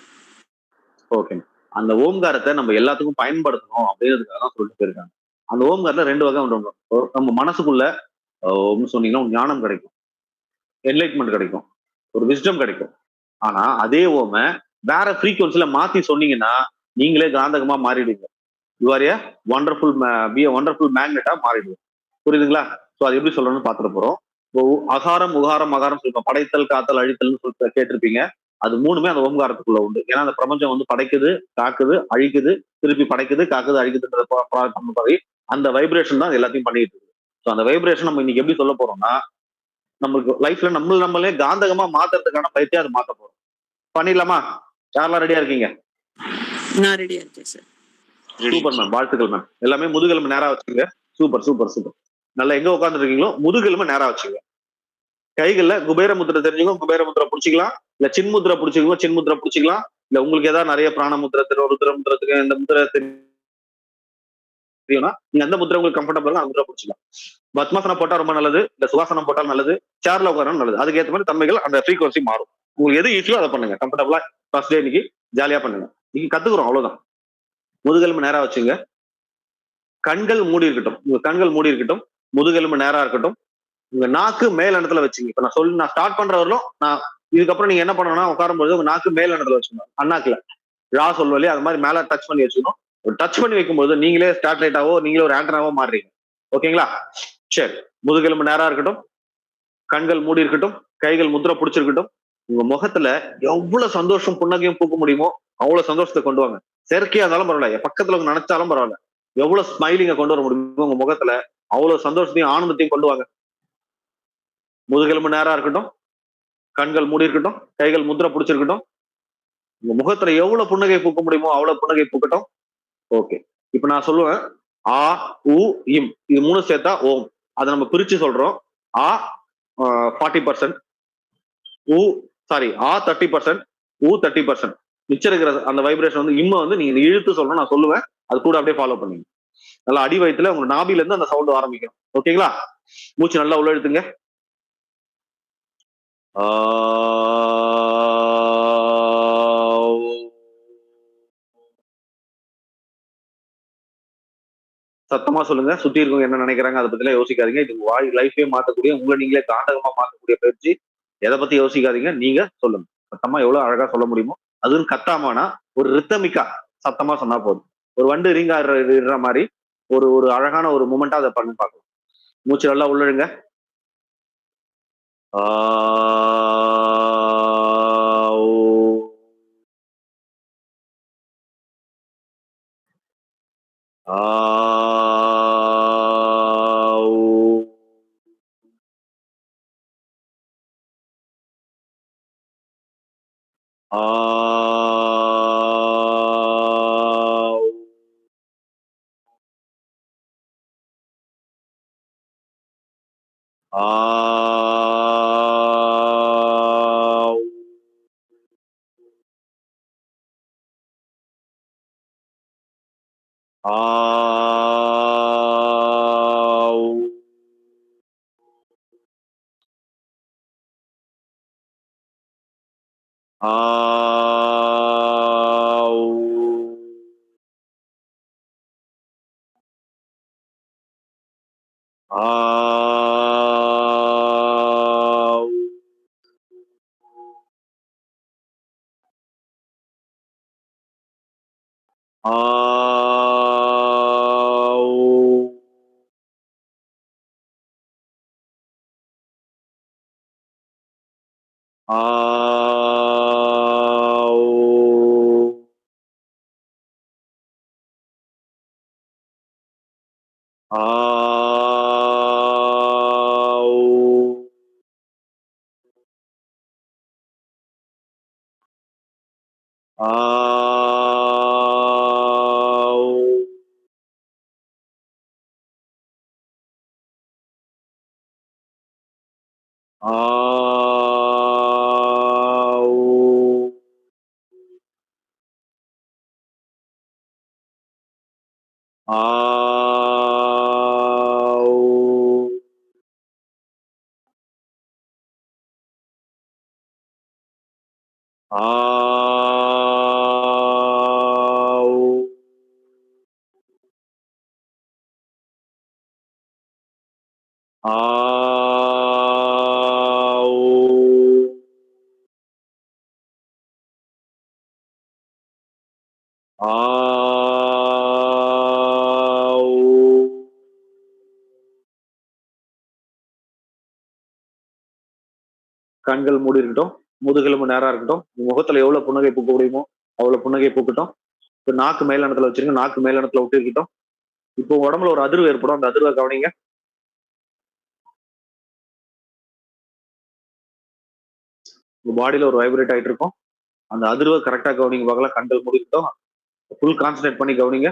[SPEAKER 1] ஓகே. அந்த ஓம்காரத்தை நம்ம எல்லாத்துக்கும் பயன்படுத்தணும் அப்படின்றதுக்காக தான் சொல்லிட்டு போயிருக்காங்க. அந்த ஓம்காரத்துல 2 வகை உண்டு. நம்ம மனசுக்குள்ள சொன்னீங்கன்னா ஞானம் கிடைக்கும், என்லைட்மெண்ட் கிடைக்கும், ஒரு விஸ்டம் கிடைக்கும். ஆனா அதே ஓம வேற ஃப்ரீக்வன்சில மாத்தி சொன்னீங்கன்னா நீங்களே காந்தகமா மாறிடுவீங்க. யூ ஆர் ஏ ஒண்டர்ஃபுல் மேக்னெட்டா மாறிடுவோம். புரியுதுங்களா? சோ அது எப்படி சொல்லணும்னு பாத்துட்டு போறோம். அகாரம், உகாரம், மகாரம் சொல்லிருக்கோம். படைத்தல், காத்தல், அழித்தல்னு சொல்லிட்டு கேட்டிருப்பீங்க. அது 3மே அந்த ஓம்காரத்துக்குள்ள உண்டு. ஏன்னா அந்த பிரபஞ்சம் வந்து படைக்குது, காக்குது, அழிக்குது, திருப்பி படைக்குது, காக்குது, அழிக்குதுன்ற அந்த வைப்ரேஷன் தான் எல்லாத்தையும் பண்ணிட்டு இருக்கு. ஸோ அந்த வைப்ரேஷன் நம்ம இன்னைக்கு எப்படி சொல்ல போறோம்னா, நம்மளுக்கு லைஃப்ல நம்மளே காந்தகமா மாத்துறதுக்கான பயிற்சியா அதை மாத்த போறோம். பண்ணிடலாமா? யாரெல்லாம் ரெடியா இருக்கீங்க?
[SPEAKER 2] நான் ரெடியா இருக்கேன் சார்.
[SPEAKER 1] சூப்பர் மேம், வாழ்த்துக்கள் மேம். எல்லாமே முதுகெலும்பு நேரா வச்சுங்க. Super super super. நல்லா எங்க உட்கார்ந்து இருக்கீங்களோ முதுகெலும்பு நேரா வச்சுங்க. கைகள்ல குபேர முத்திரை தெரிஞ்சுக்கோ குபேர முத்திரை பிடிச்சிக்கலாம், இல்ல சின்முத்திரை பிடிச்சிக்கோ சின்முத்திரை பிடிச்சிக்கலாம், இல்ல உங்களுக்கு ஏதாவது நிறைய பிராண முத்திரை தெரியும், ருத்ர முத்திரத்துக்கு இந்த முத்திரை தெரியும்னா நீங்க அந்த முத்திரை உங்களுக்கு கம்ஃபர்டபுள் அந்த முத்திரை பிடிச்சிக்கலாம். பத்மாசனம் போட்டா ரொம்ப நல்லது, இல்ல சுகாசனம் போட்டாலும் நல்லது, சேர்ல உட்காரணும் நல்லது. அதுக்கு ஏற்ற மாதிரி தன்மைகள் அந்த ஃப்ரீக்வன்சி மாறும். உங்களுக்கு எது ஈஸியோ அதை பண்ணுங்க. கம்ஃபர்டபுளா ஃபர்ஸ்ட் டே இன்னைக்கு ஜாலியா பண்ணுங்க. நீங்க கத்துக்கிறோம் அவ்வளவுதான். முதுகெலும்பு நேரா வச்சுங்க. கண்கள் மூடி இருக்கட்டும், உங்க கண்கள் மூடி இருக்கட்டும், முதுகெலும்பு நேரா இருக்கட்டும். உங்க நாக்கு மேல் இடத்துல வச்சுங்க. இப்ப நான் ஸ்டார்ட் பண்ற வரலும் நான் இதுக்கப்புறம் நீங்க என்ன பண்ணணும்னா உட்காரும்போது உங்க நாக்கு மேல் இடத்துல வச்சுக்கணும். அண்ணாக்குல ரா சொல்வழி அது மாதிரி மேல டச் பண்ணி வச்சுக்கணும். ஒரு டச் பண்ணி வைக்கும்போது நீங்களே ஸ்டார்ட்லைட்டாவோ நீங்களே ஒரு ஆண்டனாவோ மாறுறீங்க. ஓகேங்களா? சரி, முதுகெலும்பு நேரா இருக்கட்டும், கண்கள் மூடி இருக்கட்டும், கைகள் முத்திரை பிடிச்சிருக்கட்டும். உங்க முகத்துல எவ்வளவு சந்தோஷம் புன்னகையும் பூக்க முடியுமோ அவ்வளவு சந்தோஷத்தை கொண்டு வாங்க. செயற்கையா இருந்தாலும் பரவாயில்ல, பக்கத்துல நினைச்சாலும் பரவாயில்ல, எவ்வளவு ஸ்மைலிங்க கொண்டு வர முடியுமோ உங்க முகத்துல அவ்வளவு சந்தோஷத்தையும் ஆனந்தத்தையும் கொண்டு வாங்க. முதுகெலும்பு நேரா இருக்கட்டும், கண்கள் மூடி இருக்கட்டும், கைகள் முத்திரை பிடிச்சிருக்கட்டும். உங்க முகத்துல எவ்வளவு புன்னகை பூக்க முடியுமோ அவ்வளவு புன்னகை பூக்கட்டும். ஓகே. இப்ப நான் சொல்லுவேன் ஆ, உ, இம், இது 3 சேர்த்தா ஓம். அதை நம்ம பிரிச்சு சொல்றோம். ஆ 40%, உ சாரி ஆ 30%, உ 30%. மிச்சம் இருக்கிற அந்த வைப்ரேஷன் வந்து இம்ம வந்து நீங்க இழுத்து சொல்லணும், நான் சொல்லுவேன், அது கூட அப்படியே ஃபாலோ பண்ணுங்க. நல்லா அடி வயித்துல உங்க நாபில இருந்து அந்த சவுண்ட் ஆரம்பிக்கும். ஓகேங்களா? மூச்சு நல்லா உள்ள இழுத்துங்க. சத்தமா சொல்லுங்க. சுத்தி இருக்கவங்க என்ன நினைக்கிறாங்க அதை பத்தி யோசிக்காதீங்க. இது வாய் லைஃபே மாத்தக்கூடிய, உங்களை நீங்களே காண்டகமா மாத்தக்கூடிய பயிற்சி. எதை பத்தி யோசிக்காதீங்க, நீங்க சொல்லுங்க. சத்தமா எவ்வளவு அழகா சொல்ல முடியுமோ, அதுவும் கத்தாமானா ஒரு ரித்தமிக்கா சத்தமா சொன்னா போதும். ஒரு வண்டு இடுற மாதிரி ஒரு ஒரு அழகான ஒரு மூமெண்டா அதை பண்ணி பார்க்கலாம். மூச்சு நல்லா உள்ளழுங்க. ஆ ஆ ஆ ஆ ஆ ஆ ஆ ஆ ஆ ஆ கண்கள் மூடி இருக்கட்டும், முதுகெலும்பு நேரா இருக்கட்டும், முகத்துல எவ்வளவு புன்னகை பூக்க முடியுமோ அவ்வளவு புன்னகை பூக்கட்டும். இப்ப நாக்கு மேலெண்ணத்துல வச்சிருங்க, நாக்கு மேலெண்ணத்துல விட்டு இருக்கட்டும். இப்போ உடம்புல ஒரு அதிர்வு ஏற்படும், அந்த அதிர்வை கவனிங்க. உங்க பாடியில ஒரு வைப்ரேட் ஆயிட்டு இருக்கும், அந்த அதிர்வை கரெக்டா கவனிங்க பார்க்கலாம். கண்கள் மூடிக்கிட்டோம், ஃபுல் கான்சன்ட்ரேட் பண்ணி கவனிங்க.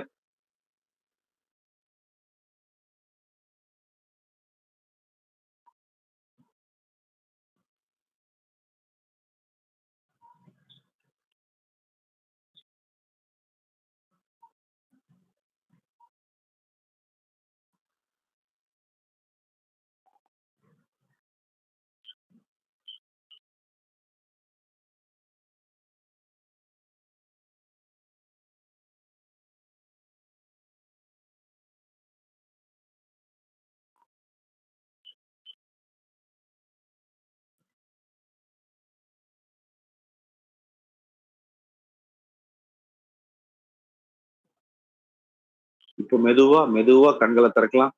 [SPEAKER 1] இப்போ மெதுவா மெதுவா கண்களை திறக்கலாம்.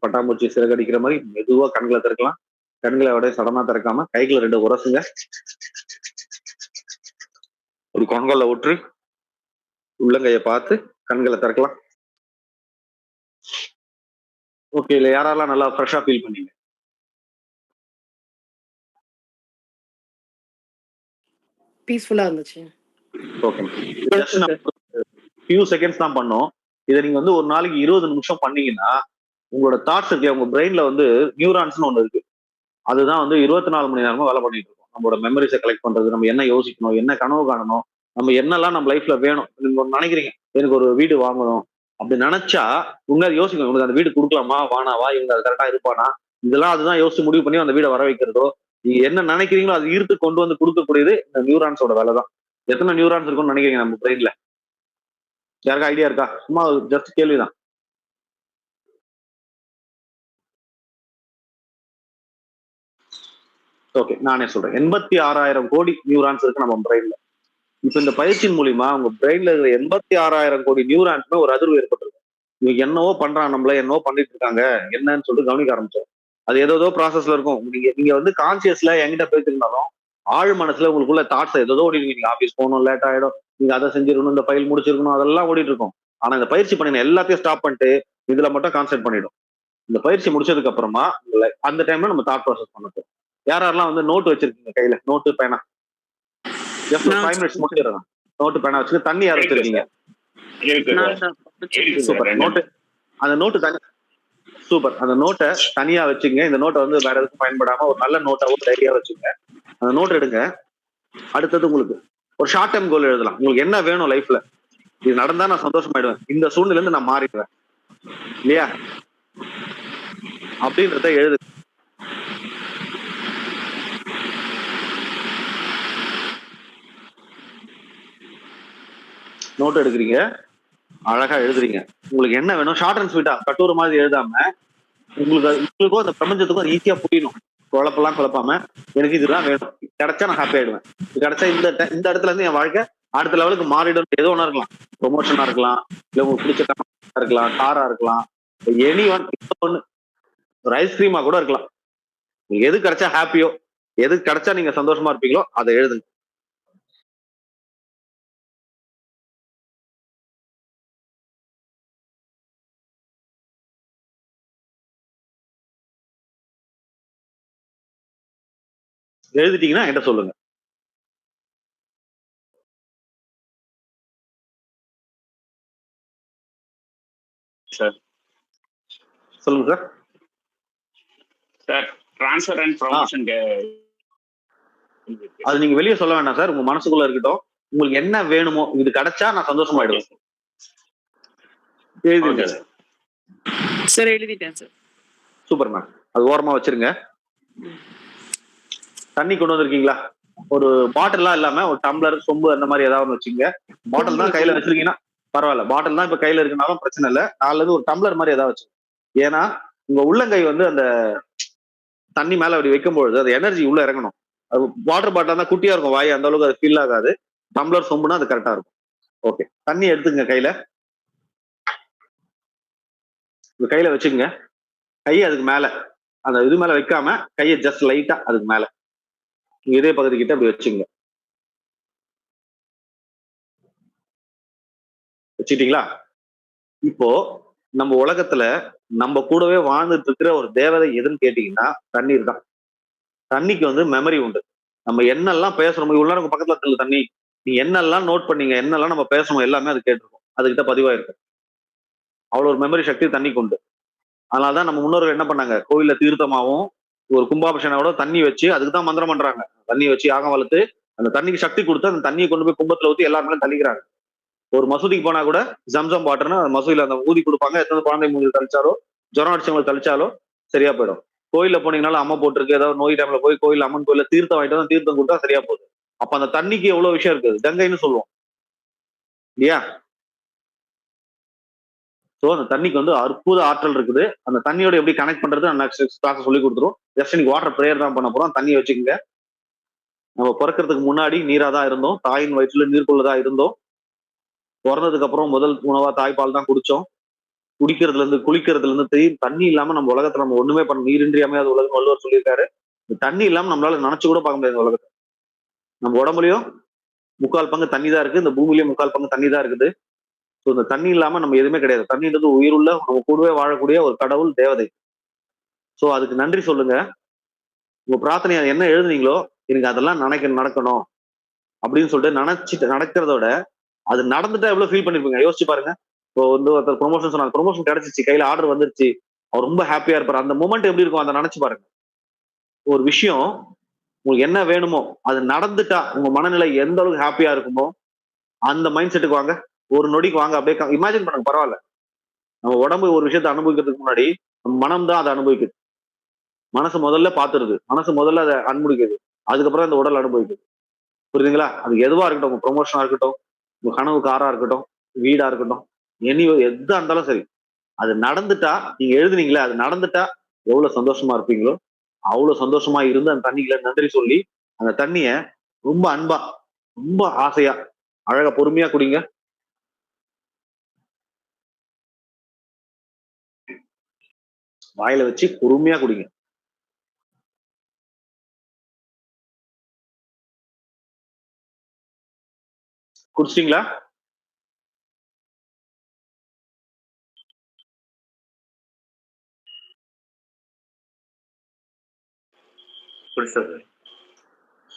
[SPEAKER 1] பட்டாம்பூச்சி சிறகடிக்கிற மாதிரி மெதுவா கண்களை திறக்கலாம். கண்களை அப்படியே சடனா திறக்காம கைகளை ரெண்டு உரசுங்க. ஒரு கண்களை விட்டு உள்ளங்கையை பார்த்து கண்களை திறக்கலாம். ஓகே, இல்ல யாரெல்லாம் நல்லா ஃப்ரெஷ்ஷா ஃபீல் பண்ணீங்க?
[SPEAKER 4] பீஸ்ஃபுல்லா இருந்துச்சு.
[SPEAKER 1] ஓகே, ஜஸ்ட் நம்ம ஃபியூ செகண்ட்ஸ் தான் பண்ணோம். இதை நீங்க வந்து ஒரு நாளைக்கு 20 நிமிஷம் பண்ணீங்கன்னா உங்களோட தாட்ஸ் இருக்கு, உங்க பிரெயின்ல வந்து நியூரான்ஸ்னு ஒண்ணு இருக்கு. அதுதான் வந்து 24 மணி நேரமும் வேலை பண்ணிட்டு இருக்கும். நம்மளோட மெமரிஸை கலெக்ட் பண்றது, நம்ம என்ன யோசிக்கணும், என்ன கனவு காணணும், நம்ம என்னெல்லாம் நம்ம லைஃப்ல வேணும். நீங்க ஒண்ணு நினைக்கிறீங்க, எனக்கு ஒரு வீடு வாங்கணும் அப்படி நினைச்சா உண்மையாக யோசிக்கணும், உங்களுக்கு அந்த வீடு கொடுக்கலாமா வானாவா, இவங்க அது கரெக்டா இருப்பானா, இதெல்லாம் அதுதான் யோசிச்சு முடிவு பண்ணி அந்த வீடை வர வைக்கிறதோ. நீங்க என்ன நினைக்கிறீங்களோ அது ஈர்த்து கொண்டு வந்து கொடுக்கக்கூடியது இந்த நியூரான்ஸோட வேலை தான். எத்தனை நியூரான்ஸ் இருக்கும்னு நினைக்கிறீங்க நம்ம பிரெயின்ல? யாருக்கா ஐடியா இருக்கா? சும்மா ஜஸ்ட் கேள்விதான். ஓகே, நானே சொல்றேன். 86,000 கோடி நியூரான்ஸ் இருக்கு நம்ம பிரெயின்ல. இப்ப இந்த பயிற்சியின் மூலியமா உங்க பிரெயின்ல இருக்கிற 86,000 கோடி நியூரான்ஸ்மே ஒரு அதிர்வு ஏற்பட்டிருக்கு. இவங்க என்னவோ பண்றான், நம்மள என்னவோ பண்ணிட்டு இருக்காங்க, என்னன்னு சொல்லிட்டு கவனிக்க ஆரம்பிச்சோம். அது ஏதோ ப்ராசஸ்ல இருக்கும். நீங்க நீங்க வந்து கான்சியஸ்ல என்கிட்ட பேசிருந்தாலும் ஆழ் மனசுல உங்களுக்குள்ள தாட்ஸ் ஏதோ ஓடி நீங்க ஆபீஸ் போகணும், லேட் ஆயிடும், நீங்க அதை செஞ்சிருக்கணும், இந்த ஃபைல் முடிச்சிருக்கணும், அதெல்லாம் ஓடிட்டு இருக்கும். ஆனா இந்த பயிற்சி பண்ணின எல்லாத்தையும் ஸ்டாப் பண்ணிட்டு இதுல மட்டும் கான்சென்ட்ரேட் பண்ணிடும். இந்த பயிற்சி முடிச்சதுக்கு அப்புறமா அந்த டைம்ல நம்ம தாட் ப்ராசஸ் பண்ணட்டும். யாரெல்லாம் வந்து நோட் வச்சிருக்கீங்க கையில, நோட்டு பேனா? ஜஸ்ட் 5 மினிட்ஸ் முடிச்சிடலாம். நோட்டு பேனா வச்சுக்க. தண்ணி யார் வச்சிருக்கீங்க? சூப்பர். நோட்டு, அந்த நோட்டு தனி, சூப்பர். அந்த நோட்டை தனியா வச்சுங்க. இந்த நோட்டை வந்து வேற எதுக்கும் பயன்படாம ஒரு நல்ல நோட்டாவோ டைரியா வச்சுங்க. அந்த நோட் எடுங்க. அடுத்தது உங்களுக்கு ஒரு ஷார்ட் டைம் கோல் எழுதலாம். உங்களுக்கு என்ன வேணும் லைஃப்ல, இது நடந்தா நான் சந்தோஷமாயிடுவேன், இந்த சூழ்நிலை இருந்து நான் மாறிடுவேன் இல்லையா, அப்படின்றத எழுது. நோட் எடுக்கிறீங்க, அழகா எழுதுறீங்க. உங்களுக்கு என்ன வேணும் ஷார்ட் அண்ட் ஸ்வீட்டா, கட்டுரை மாதிரி எழுதாம உங்களுக்கும் அந்த பிரபஞ்சத்துக்கும் ஈஸியா புரியணும். குழப்பெல்லாம் குழப்பாம எனக்கு இதுதான் வேணும், கிடைச்சா நான் ஹாப்பி ஆயிடுவேன், கிடைச்சா இந்த இடத்துல இருந்து என் வாழ்க்கை அடுத்த லெவலுக்கு மாறிடும். ஏதோ ஒன்றா இருக்கலாம், ப்ரொமோஷனா இருக்கலாம், இல்ல உங்களுக்கு பிடிச்ச கம்பெனியா இருக்கலாம், காரா இருக்கலாம், எனி ஒன், ஒரு ஐஸ்கிரீமா கூட இருக்கலாம். நீங்க எது கிடைச்சா ஹாப்பியோ, எது கிடைச்சா நீங்க சந்தோஷமா இருப்பீங்களோ அதை எழுதுங்க. எழுதிட்டீங்கன்னா என்கிட்ட சொல்லுங்க.
[SPEAKER 5] சார்
[SPEAKER 1] சொல்லுங்க sir.
[SPEAKER 5] Sir transfer and promotion
[SPEAKER 1] அது நீங்க வெளியே சொல்ல வேண்டாம் சார், உங்க மனசுக்குள்ள இருக்கட்டும். உங்களுக்கு என்ன வேணுமோ, இது கிடைச்சா நான் சந்தோஷமாயிடுவேன், எழுதிருங்க.
[SPEAKER 2] சார் எழுதிட்டேன் சார்.
[SPEAKER 1] Super ma'am. அது ஓரமா வச்சிருங்க. தண்ணி கொண்டு வந்திருக்கீங்களா? ஒரு பாட்டில்லாம் இல்லாம ஒரு டம்ளர், சொம்பு அந்த மாதிரி ஏதாவது ஒன்று வச்சுங்க. பாட்டில் தான் கையில வச்சிருக்கீங்கன்னா பரவாயில்ல, பாட்டில் தான் இப்ப கையில இருக்குனாலும் பிரச்சனை இல்லை. அல்லது ஒரு டம்ளர் மாதிரி ஏதாவது வச்சு, ஏன்னா உங்க உள்ளங்கை வந்து அந்த தண்ணி மேல அப்படி வைக்கும்பொழுது அது எனர்ஜி உள்ள இறங்கணும். அது வாட்டர் பாட்டில் தான் குட்டியா இருக்கும், வாய் அந்த அளவுக்கு அது ஃபீல் ஆகாது. டம்ளர் சொம்புனா அது கரெக்டா இருக்கும். ஓகே, தண்ணி எடுத்துங்க கையில, கையில வச்சுங்க. கையை அதுக்கு மேல, அந்த இது மேல வைக்காம கையை ஜஸ்ட் லைட்டா அதுக்கு மேல இதே பகுதி கிட்ட அப்படி வச்சுங்க. வச்சுட்டீங்களா? இப்போ நம்ம உலகத்துல நம்ம கூடவே வாழ்ந்துட்டு இருக்கிற ஒரு தேவதை எதுன்னு கேட்டீங்கன்னா தண்ணீர் தான். தண்ணிக்கு வந்து மெமரி உண்டு. நம்ம என்னெல்லாம் பேசுறோமோ, இவ்வளவு நேரம் உங்க பக்கத்துல இருக்கிற தண்ணி, நீ என்னெல்லாம் நோட் பண்ணீங்க, என்னெல்லாம் நம்ம பேசுறோம் எல்லாமே அது கேட்டிருக்கும், அதுகிட்ட பதிவாயிருக்கும். அவ்வளவு ஒரு மெமரி சக்தி தண்ணிக்கு உண்டு. அதனாலதான் நம்ம முன்னோர்கள் என்ன பண்ணாங்க, கோயில்ல தீர்த்தமாவும் ஒரு கும்பாபிஷேகோட தண்ணி வச்சு அதுக்கு தான் மந்திரம் பண்றாங்க. தண்ணி வச்சு யாகம் வளர்த்து அந்த தண்ணிக்கு சக்தி கொடுத்து அந்த தண்ணியை கொண்டு போய் கும்பத்துல ஊத்தி எல்லாருமே தள்ளிக்கிறாங்க. ஒரு மசூதிக்கு போனா கூட ஜம்சம் வாட்டர்னு அந்த மசூதியில அந்த ஊதி கொடுப்பாங்க. எத்தனை குழந்தை மூஞ்சி தளிச்சாலோ, ஜுரம் அடிச்சவங்களுக்கு தளிச்சாலோ சரியா போயிடும். கோயில்ல போனீங்கன்னாலும் அம்மா போட்டிருக்கு, ஏதாவது நோய் டைம்ல போய் கோயில் அம்மன் கோயில தீர்த்தம் வாங்கிட்டு தான் தீர்த்தம் கொடுத்தா சரியா போகுது. அப்ப அந்த தண்ணிக்கு எவ்வளவு விஷயம் இருக்குது, கங்கைன்னு சொல்லுவோம் இல்லையா? ஸோ அந்த தண்ணிக்கு வந்து அற்புத ஆற்றல் இருக்குது. அந்த தண்ணியோட எப்படி கனெக்ட் பண்றது நெக்ஸ்ட் கிளாஸ் சொல்லி கொடுத்துரும். ஜஸ்ட் நீங்க வாட்டர் ப்ரேயர் தான் பண்ண போறோம். தண்ணி வச்சுக்கோங்க. நம்ம பிறக்கிறதுக்கு முன்னாடி நீரா தான் இருந்தோம், தாயின் வயிற்றுல நீர்க்குள்ளதான் இருந்தோம். பிறந்ததுக்கு அப்புறம் முதல் உணவா தாய்ப்பால் தான் குடிச்சோம். குடிக்கிறதுல இருந்து குளிக்கிறதுல இருந்து தண்ணி இல்லாம நம்ம உலகத்துல நம்ம ஒண்ணுமே பண்ண, நீரின்றி அமையாத உலகம் வள்ளுவர் சொல்லியிருக்காரு. இந்த தண்ணி இல்லாம நம்மளால நினைச்சு கூட பார்க்க முடியாது உலகத்தை. நம்ம உடம்புலயும் 3/4 பங்கு தண்ணி தான் இருக்கு, இந்த பூமியிலயும் 3/4 பங்கு தண்ணி தான் இருக்குது. ஸோ இந்த தண்ணி இல்லாம நம்ம எதுவுமே கிடையாது. தண்ணின்றது உயிருள்ள, நம்ம கூடவே வாழக்கூடிய ஒரு கடவுள், தேவதை. ஸோ அதுக்கு நன்றி சொல்லுங்க. உங்க பிரார்த்தனை என்ன எழுதுனீங்களோ, எனக்கு அதெல்லாம் நடக்கணும் அப்படின்னு சொல்லிட்டு நினைச்சிட்டு நடக்கிறதோட அது நடந்துட்டா எவ்வளவு ஃபீல் பண்ணிருப்பீங்க யோசிச்சு பாருங்க. இப்போ வந்து ஒருத்தர் ப்ரொமோஷன் சொன்னாங்க, ப்ரொமோஷன் கிடைச்சிச்சு, கையில ஆர்டர் வந்துருச்சு, அவர் ரொம்ப ஹாப்பியா இருப்பாரு. அந்த மூமெண்ட் எப்படி இருக்கும் அதை நினைச்சு பாருங்க. ஒரு விஷயம் உங்களுக்கு என்ன வேணுமோ அது நடந்துட்டா உங்க மனநிலை எந்த அளவுக்கு ஹாப்பியா இருக்குமோ அந்த மைண்ட் செட்டுக்கு வாங்க. ஒரு நொடிக்கு வாங்க, அப்படியே இமேஜின் பண்ணுங்க. பரவாயில்ல, நம்ம உடம்பு ஒரு விஷயத்தை அனுபவிக்கிறதுக்கு முன்னாடி நம்ம மனம் தான் அதை அனுபவிக்குது. மனசு முதல்ல பாத்துருது, மனசு முதல்ல அதை அனுபவிக்குது, அதுக்கப்புறம் இந்த உடல் அனுபவிக்குது. புரியுதுங்களா? அது எதுவா இருக்கட்டும், உங்க ப்ரொமோஷனா இருக்கட்டும், உங்க கனவு காரா இருக்கட்டும், வீடா இருக்கட்டும், எதா இருந்தாலும் சரி, அது நடந்துட்டா, நீங்க எழுதுனீங்களே அது நடந்துட்டா எவ்வளவு சந்தோஷமா இருப்பீங்களோ அவ்வளவு சந்தோஷமா இருந்து அந்த தண்ணிகளை நன்றி சொல்லி அந்த தண்ணிய ரொம்ப அன்பா, ரொம்ப ஆசையா, அழகா பொறுமையா குடிங்க. வாயில வச்சு பொறுமையா குடிங்க. குடிச்சிட்டீங்களா?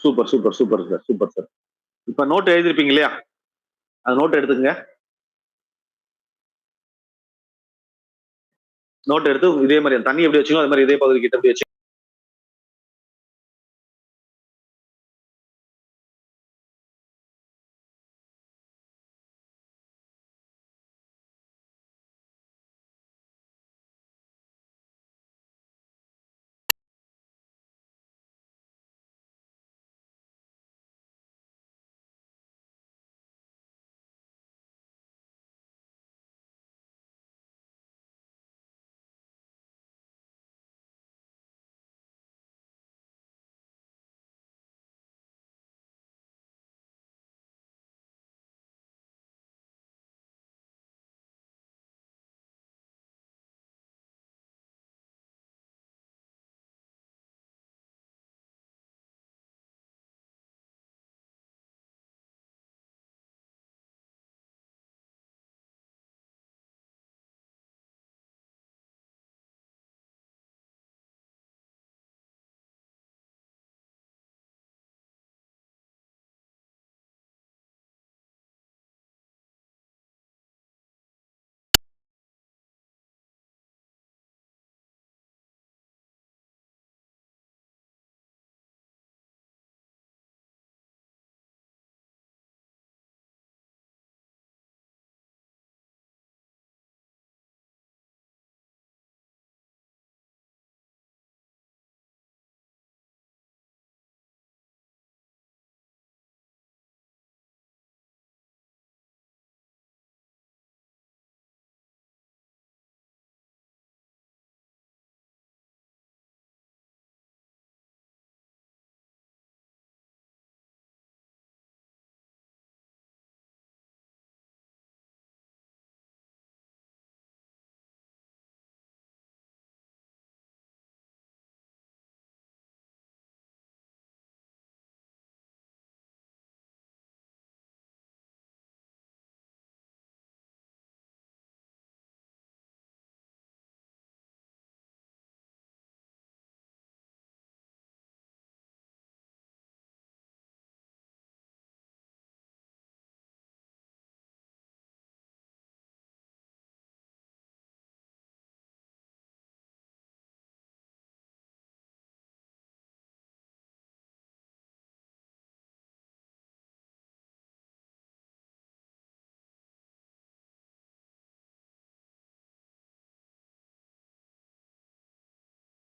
[SPEAKER 1] Super super super sir, super sir. இப்ப நோட் எழுதிருப்பீங்க இல்லையா, அந்த நோட் எடுத்துக்கங்க. நோட் எடுத்து இதே மாதிரி தண்ணி எப்படி வச்சுக்கோ அது மாதிரி இதே பகுதி கிட்ட எப்படி வச்சு